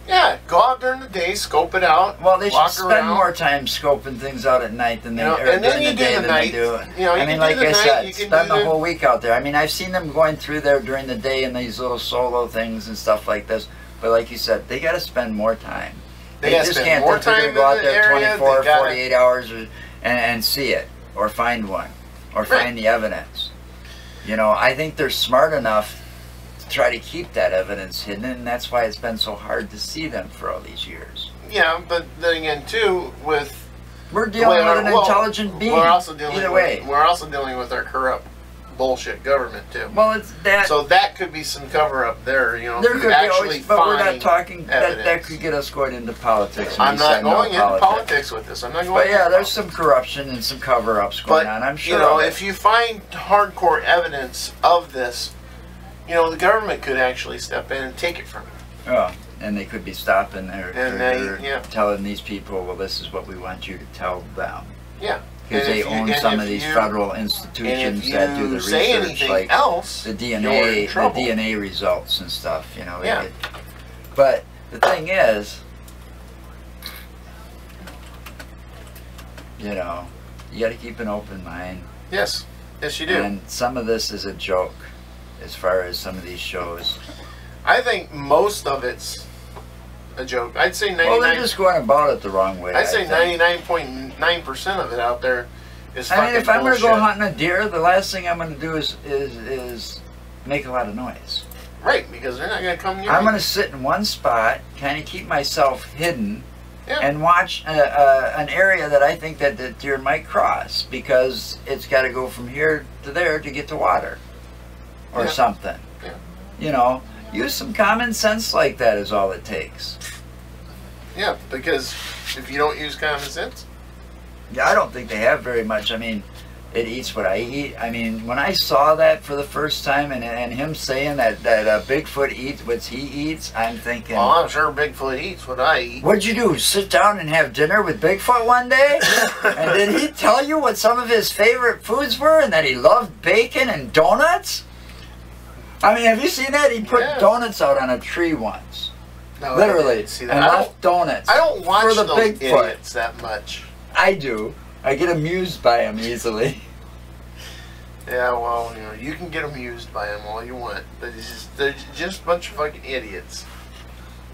B: Yeah, go out during the day, scope it out.
A: Well, they should spend more time scoping things out at night than they during the day than they do. I mean, like I said, spend the whole week out there. I mean, I've seen them going through there during the day in these little solo things and stuff like this. But like you said, they got to spend more time. They just can't think they're going to go out there 24 or 48 hours and see it or find one or find the evidence. You know, I think they're smart enough try to keep that evidence hidden, and that's why it's been so hard to see them for all these years.
B: Yeah, but then again, too,
A: we're dealing with an intelligent being.
B: We're also dealing
A: We're
B: also dealing with our corrupt bullshit government too.
A: Well, it's that.
B: So that could be some cover up there. You know,
A: there could
B: actually
A: be always, but we're not talking. That could get us going into politics.
B: I'm not going into politics with this. I'm not going.
A: But yeah, there's some corruption and some cover-ups going on. I'm sure.
B: You know, if you find hardcore evidence of this, you know, the government could actually step in and take it from you.
A: Oh, and they could be stopping or telling these people, well, this is what we want you to tell them.
B: Yeah.
A: Because they own some of these federal institutions that do the research, like the DNA results and stuff, you know.
B: Yeah.
A: But the thing is, you know, you got to keep an open mind.
B: Yes. Yes, you do.
A: And some of this is a joke. As far as some of these shows,
B: I think most of it's a joke. I'd say 99.
A: Well, they're just going about it the wrong way.
B: I'd say 99.9% of it out there is fucking
A: bullshit. If I'm going to go hunting a deer, the last thing I'm going to do is make a lot of noise.
B: Right, because they're not going to come near
A: I'm going to sit in one spot, kind of keep myself hidden,
B: yeah,
A: and watch an area that I think that the deer might cross, because it's got to go from here to there to get to water. Or something.
B: Yeah.
A: You know, use some common sense like that is all it takes.
B: Yeah, because if you don't use common sense.
A: Yeah, I don't think they have very much. I mean, it eats what I eat. I mean, when I saw that for the first time and him saying that Bigfoot eats what he eats, I'm thinking...
B: Well, I'm sure Bigfoot eats what I eat.
A: What'd you do, sit down and have dinner with Bigfoot one day? And did he tell you what some of his favorite foods were and that he loved bacon and donuts? I mean, have you seen that? He put donuts out on a tree once.
B: No,
A: literally.
B: See that.
A: And left donuts.
B: I don't watch
A: for the
B: those
A: Bigfoot.
B: idiots that much.
A: I do. I get amused by him easily.
B: Yeah, well, you know, you can get amused by them all you want. They're just a bunch of fucking idiots.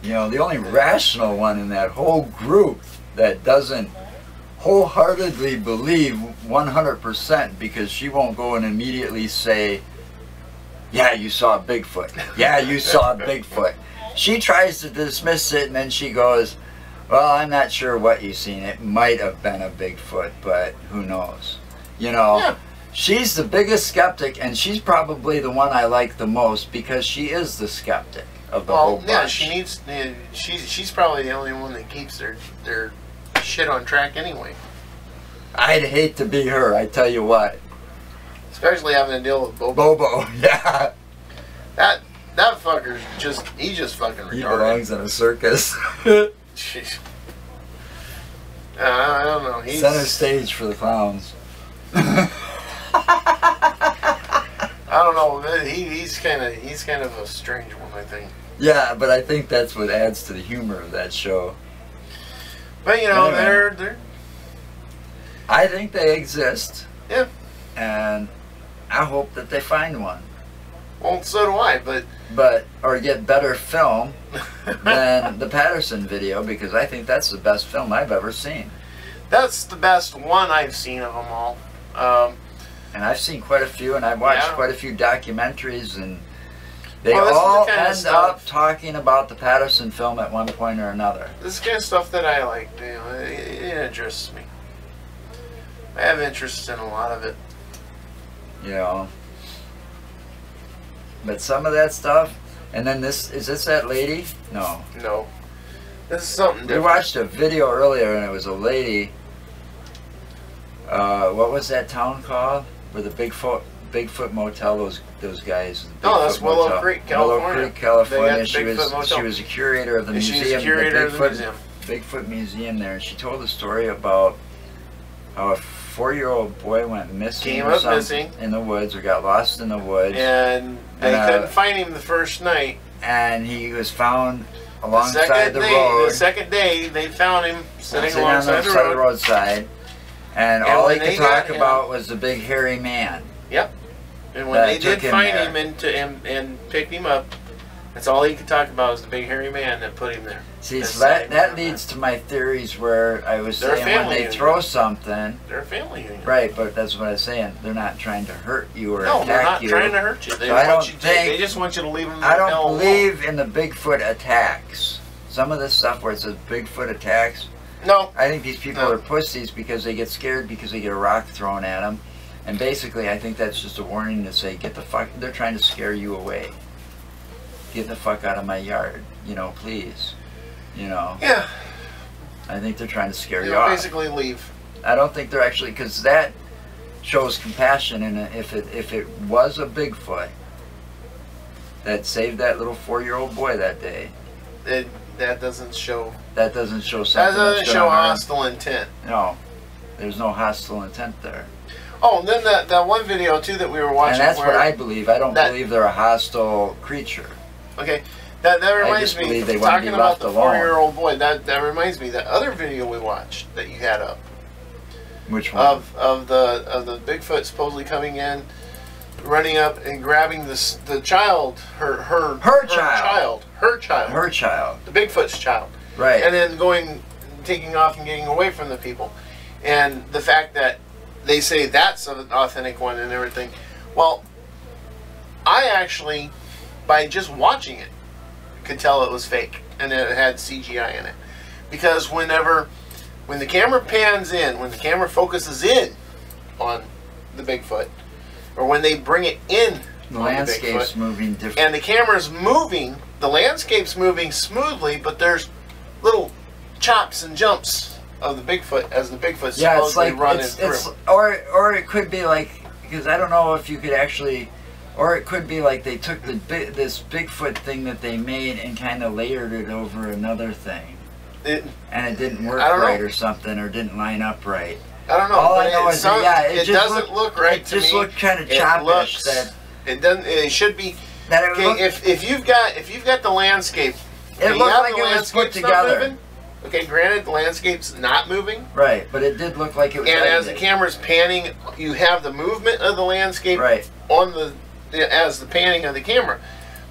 A: You know, the only rational one in that whole group that doesn't wholeheartedly believe 100%, because she won't go and immediately say, yeah, you saw Bigfoot. Yeah, you saw Bigfoot. She tries to dismiss it, and then she goes, well, I'm not sure what you've seen. It might have been a Bigfoot, but who knows? You know, she's the biggest skeptic, and she's probably the one I like the most, because she is the skeptic of the whole bunch.
B: Yeah, she needs. She's probably the only one that keeps their shit on track anyway.
A: I'd hate to be her, I tell you what.
B: Especially having to deal with Bobo.
A: Bobo, yeah.
B: That fucker's he's just fucking retarded.
A: He belongs in a circus.
B: Jeez. I don't know. He's
A: center stage for the clowns.
B: I don't know. He's kind of a strange one, I think.
A: Yeah, but I think that's what adds to the humor of that show.
B: But you know, they're.
A: I think they exist.
B: Yeah.
A: And I hope that they find one.
B: Well, so do I,
A: or get better film than the Patterson video, because I think that's the best film I've ever seen.
B: That's the best one I've seen of them all.
A: And I've seen quite a few, and I've watched quite a few documentaries, and they all end up talking about the Patterson film at one point or another.
B: This is the kind of stuff that I like. You know, it interests me. I have interest in a lot of it.
A: You know. But some of that stuff, and then is this that lady? No.
B: No. This is something different.
A: We watched a video earlier, and it was a lady. What was that town called? Where the Bigfoot Bigfoot Motel. Those guys.
B: Oh, that's Willow Creek, California.
A: Willow Creek, California.
B: She
A: was a curator of the museum.
B: She's a curator of the museum.
A: Bigfoot Museum there, and she told a story about how a 4-year-old boy went missing.
B: Missing
A: in the woods, or got lost in the woods,
B: and they couldn't find him the first night. And
A: he was found alongside the road.
B: The second day, they found him sitting alongside the
A: roadside, and all he could talk about was the big hairy man.
B: Yep. And when they did find him and picked him up, that's all he could talk about was the big hairy man that put him there.
A: See, so that leads to my theories where I was saying when they throw something...
B: They're a family union.
A: Right, but that's what I was saying. They're not trying to hurt you or
B: attack you. No, they're not trying to hurt you. They just want you to leave them.
A: I don't believe in the Bigfoot attacks. Some of this stuff where it says Bigfoot attacks...
B: No.
A: I think these people are pussies because they get scared because they get a rock thrown at them. And basically, I think that's just a warning to say, get the fuck... They're trying to scare you away. Get the fuck out of my yard. You know, please. You know.
B: Yeah.
A: I think they're trying to scare you off.
B: Basically leave.
A: I don't think they're actually... Because that shows compassion. And if it was a Bigfoot that saved that little 4-year-old boy that day...
B: That doesn't show...
A: That doesn't show
B: That
A: something
B: doesn't show hostile intent.
A: No. There's no hostile intent there.
B: Oh, and then that one video, too, that we were watching...
A: And that's what I believe. I don't believe they're a hostile creature.
B: Okay. That reminds me, talking about the 4-year-old boy, that reminds me, that other video we watched that you had up.
A: Which one?
B: Of the Bigfoot supposedly coming in, running up and grabbing the child, her child. The Bigfoot's child.
A: Right.
B: And then taking off and getting away from the people. And the fact that they say that's an authentic one and everything. Well, I actually, by just watching it, could tell it was fake and it had CGI in it. Because when the camera pans in, when the camera focuses in on the Bigfoot, or when they bring it in,
A: the landscape's moving different.
B: And the camera's moving, the landscape's moving smoothly, but there's little chops and jumps of the Bigfoot as the Bigfoot's supposedly running through.
A: Or it could be like, because I don't know if you could actually, or it could be like they took this Bigfoot thing that they made and kind of layered it over another thing. And it didn't work right or something, or didn't line up right.
B: I don't know.
A: All I know is that,
B: it doesn't look right to me.
A: It just looked kind of choppish.
B: It doesn't. It should be. If you've got the landscape,
A: it looked like it was put together.
B: Okay, granted, the landscape's not moving.
A: Right, but it did look like it was.
B: And as the camera's panning, you have the movement of the landscape on as the panning of the camera.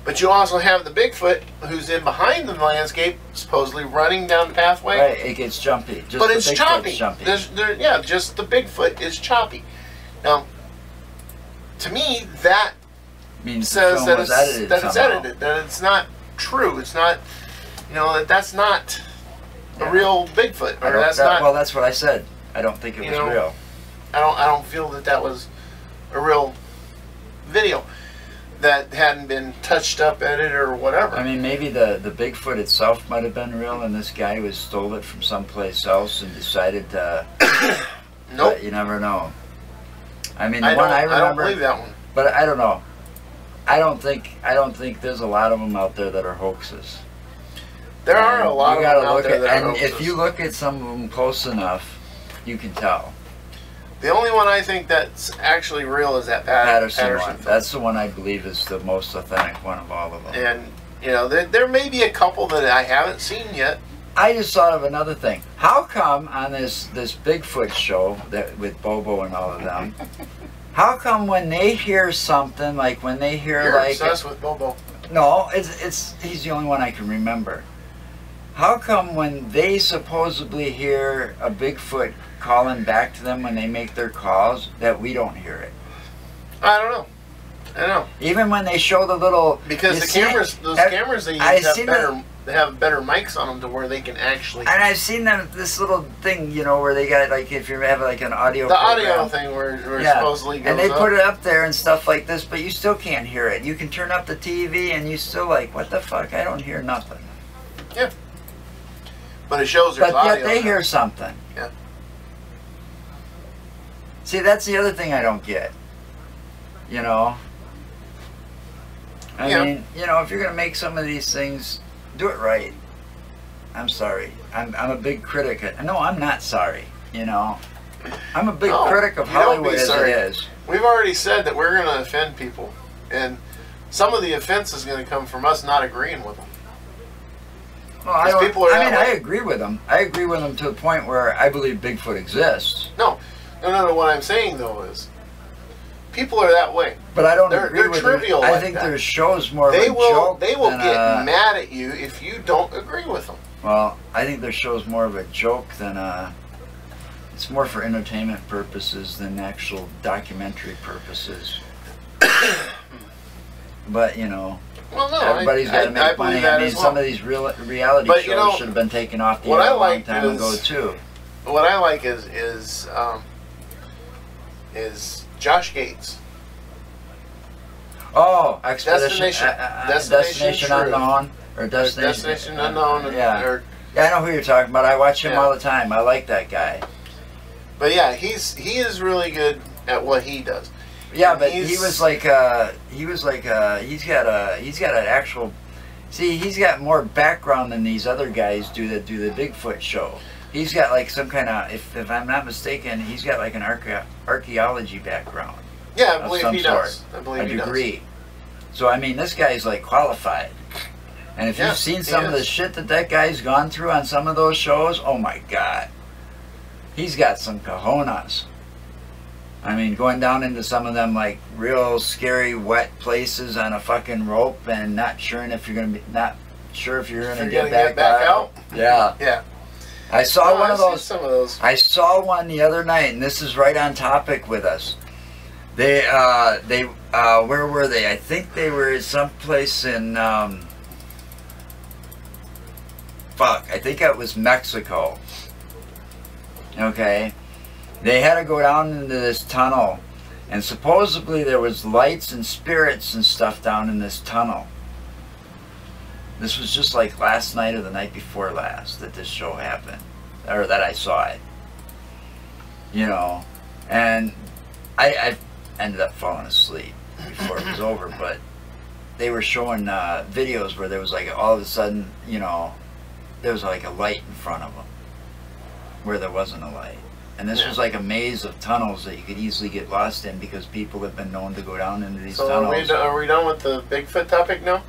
B: But you also have the Bigfoot who's in behind the landscape, supposedly running down the pathway.
A: Right, it gets jumpy.
B: But it's choppy. Just the Bigfoot is choppy. Now, to me, that says that it's edited, that it's not true. It's not, that's not a real Bigfoot. Or that's not.
A: Well, that's what I said. I don't think it was real.
B: I don't feel that was a real video that hadn't been touched up, edited, or whatever.
A: I mean, maybe the Bigfoot itself might have been real, and this guy stole it from someplace else and decided to.
B: Nope.
A: But you never know. I mean, the one I remember.
B: I don't believe that one.
A: But I don't know. I don't think there's a lot of them out there that are hoaxes.
B: There are a lot of them out there that are hoaxes.
A: If you look at some of them close enough, you can tell.
B: The only one I think that's actually real is that Patterson
A: one. That's the one I believe is the most authentic one of all of them.
B: And, there may be a couple that I haven't seen yet.
A: I just thought of another thing. How come on this Bigfoot show with Bobo and all of them, how come when they hear something, like when they hear
B: You're obsessed with Bobo.
A: No, he's the only one I can remember. How come when they supposedly hear a Bigfoot calling back to them when they make their calls, that we don't hear it?
B: I don't know. I know.
A: Even when they show the little...
B: Because those cameras they use they have better mics on them to where they can actually...
A: And I've seen this little thing, where they got, like, if you have, like, an audio
B: audio thing where it supposedly goes
A: and they put it up there and stuff like this, but you still can't hear it. You can turn up the TV and you still like, what the fuck? I don't hear nothing.
B: Yeah. But it shows there's audio.
A: But yet they hear something.
B: Yeah.
A: See, that's the other thing I don't get. You know? I
B: Yeah.
A: mean, you know, if you're going to make some of these things, do it right. I'm sorry. I'm a big critic. No, I'm not sorry. You know? I'm a big critic of
B: you don't
A: Hollywood
B: be
A: as
B: sorry.
A: it is.
B: We've already said that we're going to offend people. And some of the offense is going to come from us not agreeing with them.
A: Well, I
B: I
A: agree with them. I agree with them to the point where I believe Bigfoot exists.
B: No. What I'm saying, though, is people are that way.
A: But I don't
B: They're
A: agree with
B: trivial
A: them. I
B: like
A: think
B: that.
A: their show's more
B: They
A: of a
B: will
A: joke.
B: They will
A: than
B: get mad at you if you don't agree with them.
A: Well, I think their show's more of a joke than it's more for entertainment purposes than actual documentary purposes. But, you know,
B: Well, no,
A: everybody's got to make money. I mean, some of these reality
B: But,
A: shows
B: you know,
A: should have been taken off the
B: what
A: air
B: I
A: a long
B: like
A: time ago, too.
B: What I like is Josh Gates.
A: Oh, Destination
B: Truth.
A: Unknown. Or Destination
B: Unknown.
A: Yeah. Yeah, I know who you're talking about. I watch him
B: Yeah.
A: all the time. I like that guy.
B: But yeah, he is really good at what he does.
A: Yeah,
B: And
A: but he's got an actual. See, he's got more background than these other guys do that do the Bigfoot show. He's got like some kind of, if I'm not mistaken, he's got like an archaeology background.
B: Yeah, I believe he does. I believe he does.
A: A degree. So I mean, this guy's like qualified. And if you've seen some of the shit that guy's gone through on some of those shows, oh my God. He's got some cojones. I mean, going down into some of them like real scary wet places on a fucking rope and not sure if you're gonna get back out. Yeah.
B: Yeah.
A: I saw one of those.
B: Some of those.
A: I saw one the other night, and this is right on topic with us. They where were they? I think they were someplace in I think it was Mexico. Okay. They had to go down into this tunnel, and supposedly there was lights and spirits and stuff down in this tunnel. This was just like last night or the night before last that this show happened, or that I saw it. You know, and I ended up falling asleep before it was over, but they were showing videos where there was like all of a sudden, you know, there was like a light in front of them where there wasn't a light. And this was like a maze of tunnels that you could easily get lost in because people have been known to go down into these tunnels.
B: Are we done with the Bigfoot topic now?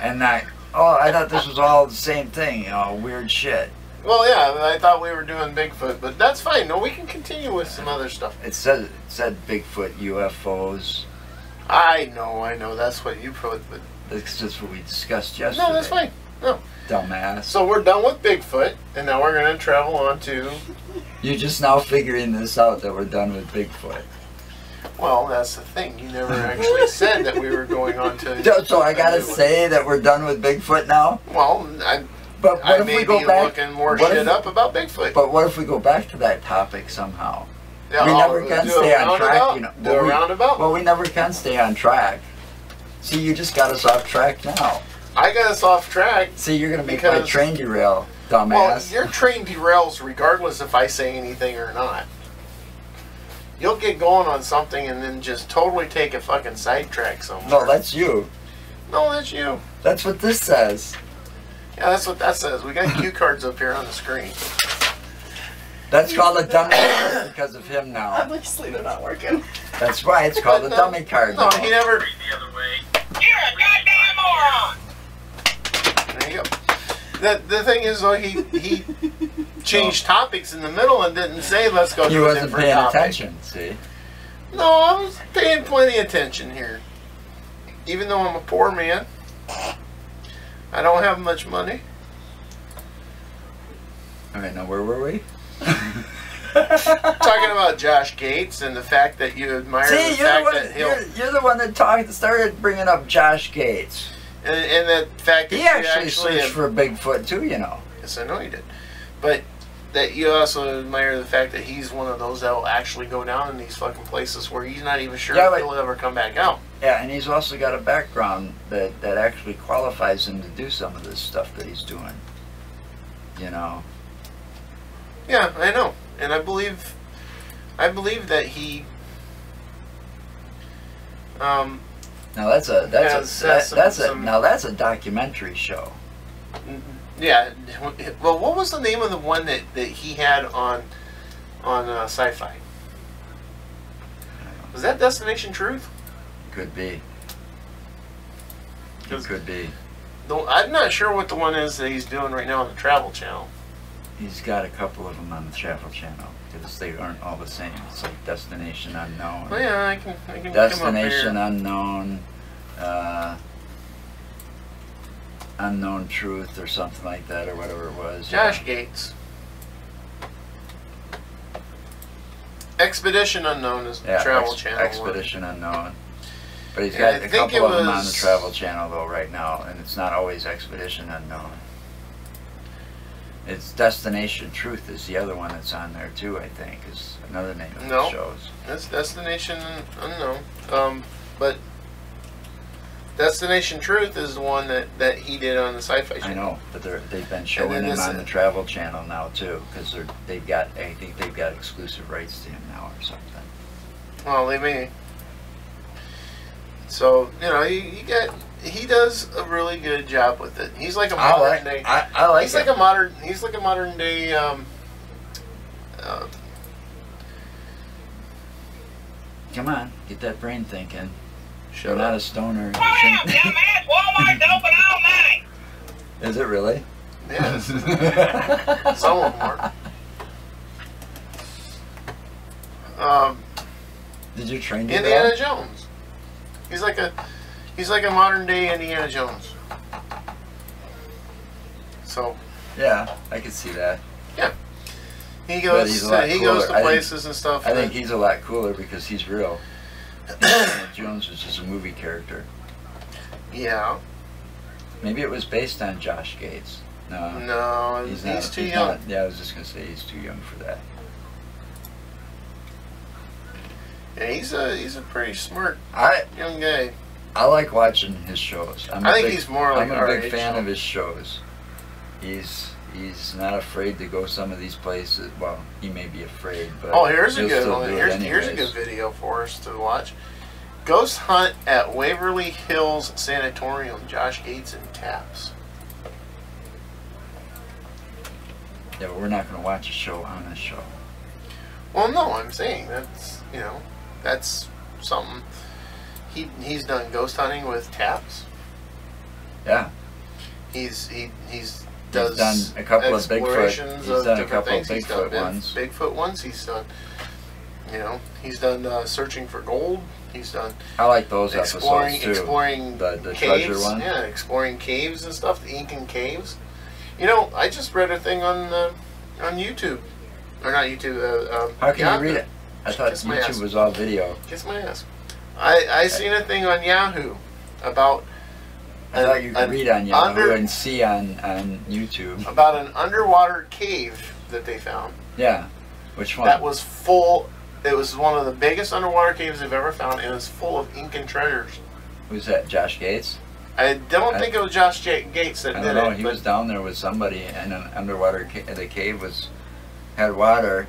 A: And I thought this was all the same thing, you know, weird shit.
B: Well, yeah, I thought we were doing Bigfoot, but that's fine. No, we can continue with some other stuff.
A: It said Bigfoot, UFOs.
B: I know. That's what you put, but
A: That's just what we discussed yesterday.
B: no, that's fine. No.
A: Dumbass.
B: So we're done with Bigfoot, and now we're going to travel on to...
A: You're just now figuring this out that we're done with Bigfoot.
B: Well, that's the thing. You never actually said that we were going on to...
A: So I gotta say that we're done with Bigfoot now?
B: Well,
A: But what
B: I
A: if
B: may
A: we go
B: be
A: back,
B: looking more shit up about Bigfoot.
A: But what if we go back to that topic somehow?
B: Yeah,
A: we never can stay on track, you know.
B: Do a roundabout?
A: Well, we never can stay on track. See, you just got us off track now.
B: I got us off track.
A: See, you're gonna make my train derail, dumbass.
B: Well, your train derails regardless if I say anything or not. You'll get going on something and then just totally take a fucking sidetrack somewhere.
A: No, that's you.
B: No, that's you.
A: That's what this says.
B: Yeah, that's what that says. We got cue cards up here on the screen.
A: That's called a dummy card because of him now.
C: Obviously they're not working.
A: That's why it's called a dummy card.
B: No,
A: now.
B: he never...
D: The other way. You're a goddamn moron!
B: There you go. The thing is, though, he changed topics in the middle and didn't say, let's go
A: He
B: to a
A: wasn't
B: different
A: paying
B: topic.
A: attention, see?
B: No, I was paying plenty of attention here. Even though I'm a poor man, I don't have much money.
A: Okay, now where were we?
B: Talking about Josh Gates and the fact that you admire
A: See,
B: the fact that
A: you're the one that started bringing up Josh Gates.
B: and the fact that
A: He
B: you
A: actually searched for Bigfoot too, you know.
B: Yes, I know he did. But that you also admire the fact that he's one of those that will actually go down in these fucking places where he's not even sure if he'll ever come back out.
A: Yeah, and he's also got a background that actually qualifies him to do some of this stuff that he's doing. You know.
B: Yeah, I know. And I believe that he
A: Now that's a
B: some-
A: now that's a documentary show.
B: Yeah. Well, what was the name of the one that he had on Sci-Fi? Was that Destination Truth?
A: Could be. It could be.
B: I'm not sure what the one is that he's doing right now on the Travel Channel.
A: He's got a couple of them on the Travel Channel because they aren't all the same. It's like Destination Unknown.
B: Oh yeah, I can
A: Destination
B: come up
A: Unknown, Unknown Truth or something like that or whatever it was.
B: here. Josh Gates. Expedition Unknown is the Travel Channel
A: Expedition Unknown. But he's
B: Yeah,
A: got
B: I
A: a
B: think
A: couple
B: it
A: of them on the
B: was-
A: Travel Channel though right now, and it's not always Expedition Unknown. It's Destination Truth is the other one that's on there too, I think, is another name of the shows.
B: That's Destination Unknown. But Destination Truth is the one that he did on the Sci-Fi Channel.
A: I know, but they've been showing
B: then
A: him
B: this-
A: on the Travel Channel now too, because they've got, I think they've got exclusive rights to him now or something.
B: Well, they may. So he does a really good job with it. He's like a modern day.
A: I like
B: He's
A: it.
B: like a modern. He's like a modern day.
A: Come on, get that brain thinking.
B: Shut
A: You're not
B: up.
A: a stoner.
D: Slow down, dumbass. Walmart's open all night.
A: Is it really?
B: Yes. Some of them are.
A: Did you train to
B: Indiana
A: that?
B: Jones. He's like a modern day Indiana Jones. So
A: Yeah, I could see that.
B: he
A: But
B: goes
A: he's a lot
B: he goes to
A: cooler.
B: places and stuff.
A: I think he's a lot cooler because he's real. Indiana Jones was just a movie character.
B: Yeah.
A: Maybe it was based on Josh Gates. No,
B: No,
A: he's
B: too
A: he's
B: young.
A: not- yeah, I was just gonna say he's too young for that.
B: Yeah, he's a pretty smart
A: I
B: young guy.
A: like watching his shows.
B: I think he's more like
A: I'm
B: our
A: a big
B: age,
A: fan
B: so.
A: of his shows. He's not afraid to go some of these places. Well, he may be afraid, but
B: Oh, here's a
A: he'll
B: good
A: still
B: one.
A: do it
B: Here's a
A: anyways.
B: good video for us to watch. Ghost hunt at Waverly Hills Sanatorium. Josh Gates and Taps.
A: Yeah, but we're not going to watch a show on a show.
B: Well, no, I'm saying that's something. He's done ghost hunting with Taps.
A: Yeah,
B: He's
A: done a couple of Bigfoot.
B: explorations
A: He's
B: of
A: done a
B: different
A: couple of
B: things. He's done
A: Bigfoot ones.
B: Bigfoot ones. He's done. He's done searching for gold. He's done
A: I like those
B: exploring
A: episodes too.
B: exploring
A: The
B: caves.
A: treasure one.
B: Yeah, exploring caves and stuff. The Incan caves. I just read a thing on YouTube, or not YouTube.
A: How can
B: Yahoo.
A: you read it? I thought
B: Kiss my ass.
A: YouTube was all video.
B: Kiss my ass. I seen a thing on Yahoo about
A: I thought you could
B: an
A: read on Yahoo
B: under-
A: and see on YouTube.
B: about an underwater cave that they found
A: Yeah, which one?
B: that was full. It was one of the biggest underwater caves they've ever found, and it was full of Incan treasures.
A: Who's that? Josh Gates?
B: I don't think it was Josh Gates that
A: I
B: did
A: don't know.
B: it.
A: He
B: but
A: was down there with somebody, and an underwater the cave had water,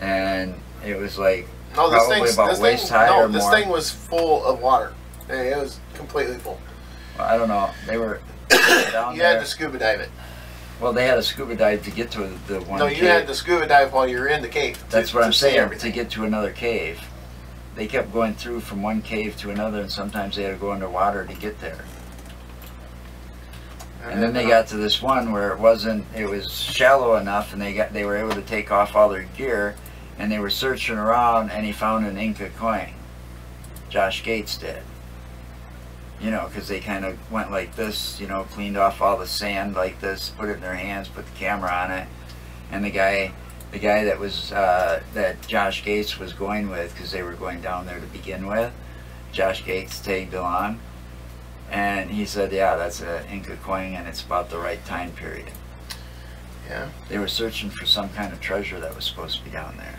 A: and it was like
B: no, this
A: probably
B: thing's,
A: about
B: this
A: waist
B: thing,
A: high
B: no,
A: or
B: this
A: more.
B: thing was full of water. And it was completely full.
A: Well, I don't know. They were down
B: You
A: there.
B: had to scuba dive it.
A: Well, they had a scuba dive to get to the one.
B: No,
A: cave.
B: you had to scuba dive while you were in the cave.
A: That's what I'm
B: see
A: saying. To
B: everything.
A: get to another cave, they kept going through from one cave to another, and sometimes they had to go underwater to get there. And then they got to this one where it was shallow enough, and they were able to take off all their gear, and they were searching around, and he found an Inca coin. Josh Gates did. Because they kind of went like this, cleaned off all the sand like this, put it in their hands, put the camera on it, and the guy that was that Josh Gates was going with, because they were going down there to begin with, Josh Gates tagged along. And he said, yeah, that's an Inca coin, and it's about the right time period.
B: Yeah.
A: They were searching for some kind of treasure that was supposed to be down there.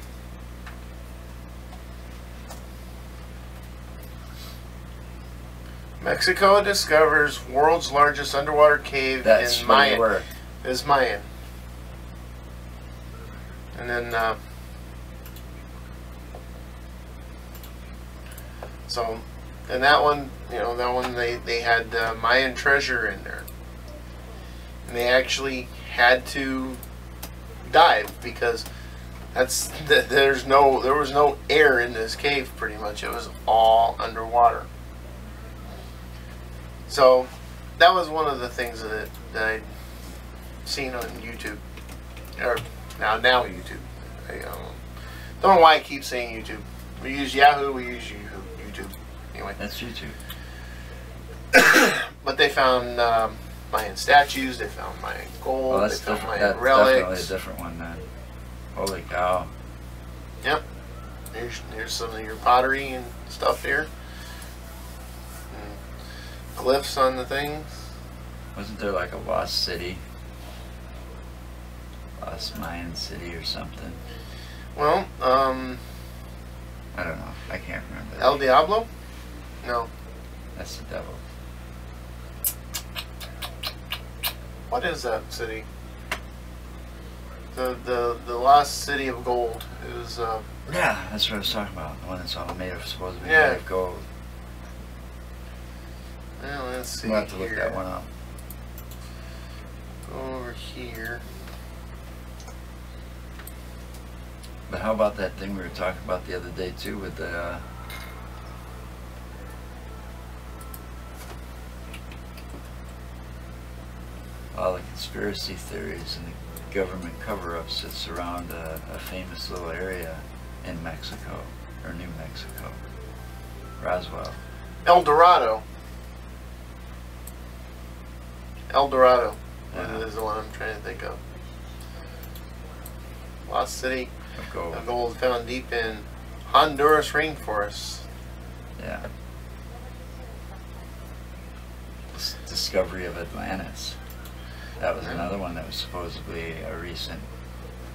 B: Mexico discovers world's largest underwater cave
A: That's
B: in
A: where
B: Mayan.
A: they were.
B: Is Mayan. And then So, and that one, they had Mayan treasure in there. And they actually had to dive because there was no air in this cave pretty much. It was all underwater. So that was one of the things that I'd seen on YouTube, or now YouTube. I don't know why I keep saying YouTube. We use Yahoo, we use YouTube. Anyway,
A: that's YouTube.
B: But they found Mayan statues. They found Mayan gold.
A: Well, that's
B: they found Mayan
A: that's
B: relics.
A: definitely a different one, man. Holy cow!
B: Yep. Here's some of your pottery and stuff here. And glyphs on the things.
A: Wasn't there like a lost city? Lost Mayan city or something?
B: Well,
A: I don't know. I can't remember.
B: El Diablo? No.
A: That's the devil.
B: What is that city? The lost city of gold. It was
A: Yeah, that's what I was talking about. The one that's all made of supposed to be
B: Yeah.
A: made of gold.
B: well, let's see.
A: We'll have to look
B: here.
A: that one up.
B: Over here.
A: But how about that thing we were talking about the other day too, with the all the conspiracy theories and the government cover-ups that surround a famous little area in Mexico, or New Mexico, Roswell.
B: El Dorado. El Dorado is the one I'm trying to think of. Lost city
A: Of gold.
B: of gold found deep in Honduras rainforest.
A: Yeah. Discovery of Atlantis. That was another one that was supposedly a recent.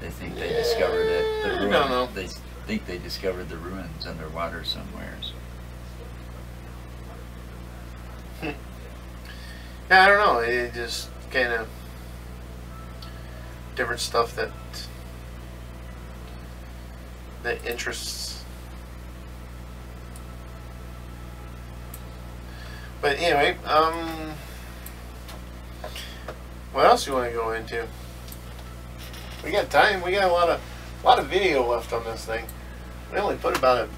A: They think they discovered it. The
B: I
A: ruin,
B: don't know.
A: They think they discovered the ruins underwater somewhere.
B: Yeah, I don't know. It just kind of different stuff that interests. But anyway, what else do you want to go into? We got time. We got a lot of video left on this thing. We only put about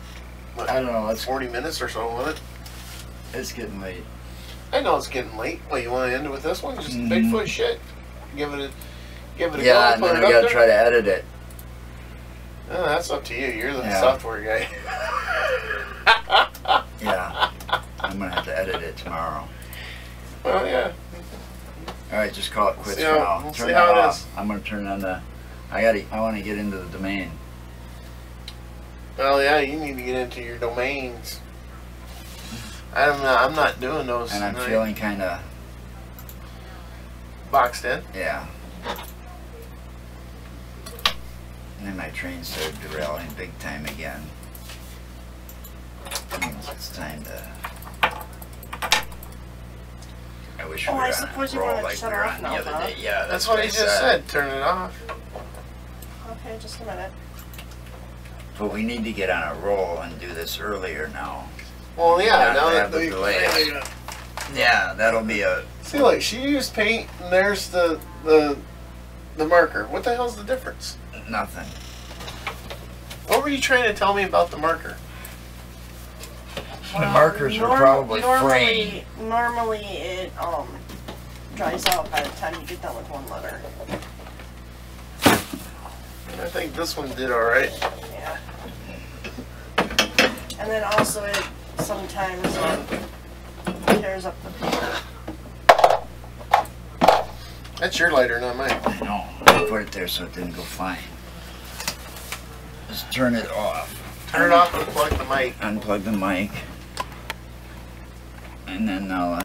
A: I don't know.
B: 40 minutes or so on it.
A: It's getting late.
B: I know it's getting late. Well, you want to end it with this one? Just Bigfoot shit. Give it a
A: Yeah,
B: go.
A: and
B: Put
A: then
B: it
A: we
B: up
A: gotta
B: there.
A: try to edit it.
B: Oh, that's up to you. You're the
A: Yeah.
B: software guy.
A: Yeah. I'm gonna have to edit it tomorrow.
B: Well, yeah.
A: All right, just call it quits
B: See
A: for
B: how-
A: now.
B: we'll
A: Turn
B: see
A: that
B: how it
A: off.
B: is.
A: I'm gonna turn on the. I want to get into the domain.
B: Well, yeah. You need to get into your domains. I'm not doing those.
A: And I'm
B: tonight.
A: feeling kind of.
B: Boxed in.
A: Yeah. And then my train started derailing big time again. That means it's time to. I wish we
C: Oh,
A: were
C: I
A: on
C: suppose
A: a
C: you
A: roll
C: wanna
A: like
C: shut
A: we were
C: off
A: on
C: now,
A: the other
C: huh?
A: day. Yeah,
B: That's what
A: I
B: he just said. Turn it off.
C: Okay, just a minute.
A: But we need to get on a roll and do this earlier now.
B: Well, yeah.
A: Not
B: Now that
A: have the
B: they
A: delay. Yeah, that'll be a.
B: see, like she used paint, and there's the marker. What the hell's the difference?
A: Nothing.
B: What were you trying to tell me about the marker?
A: The markers were probably framed.
C: Normally it dries out by the time you get done with one letter.
B: I think this one did all right.
C: Yeah. And then also it sometimes tears up the paper.
B: That's your lighter, not mine.
A: I know. I put it there so it didn't go flying. Just turn it off.
B: Turn it off and plug the mic.
A: Unplug the mic. And then I'll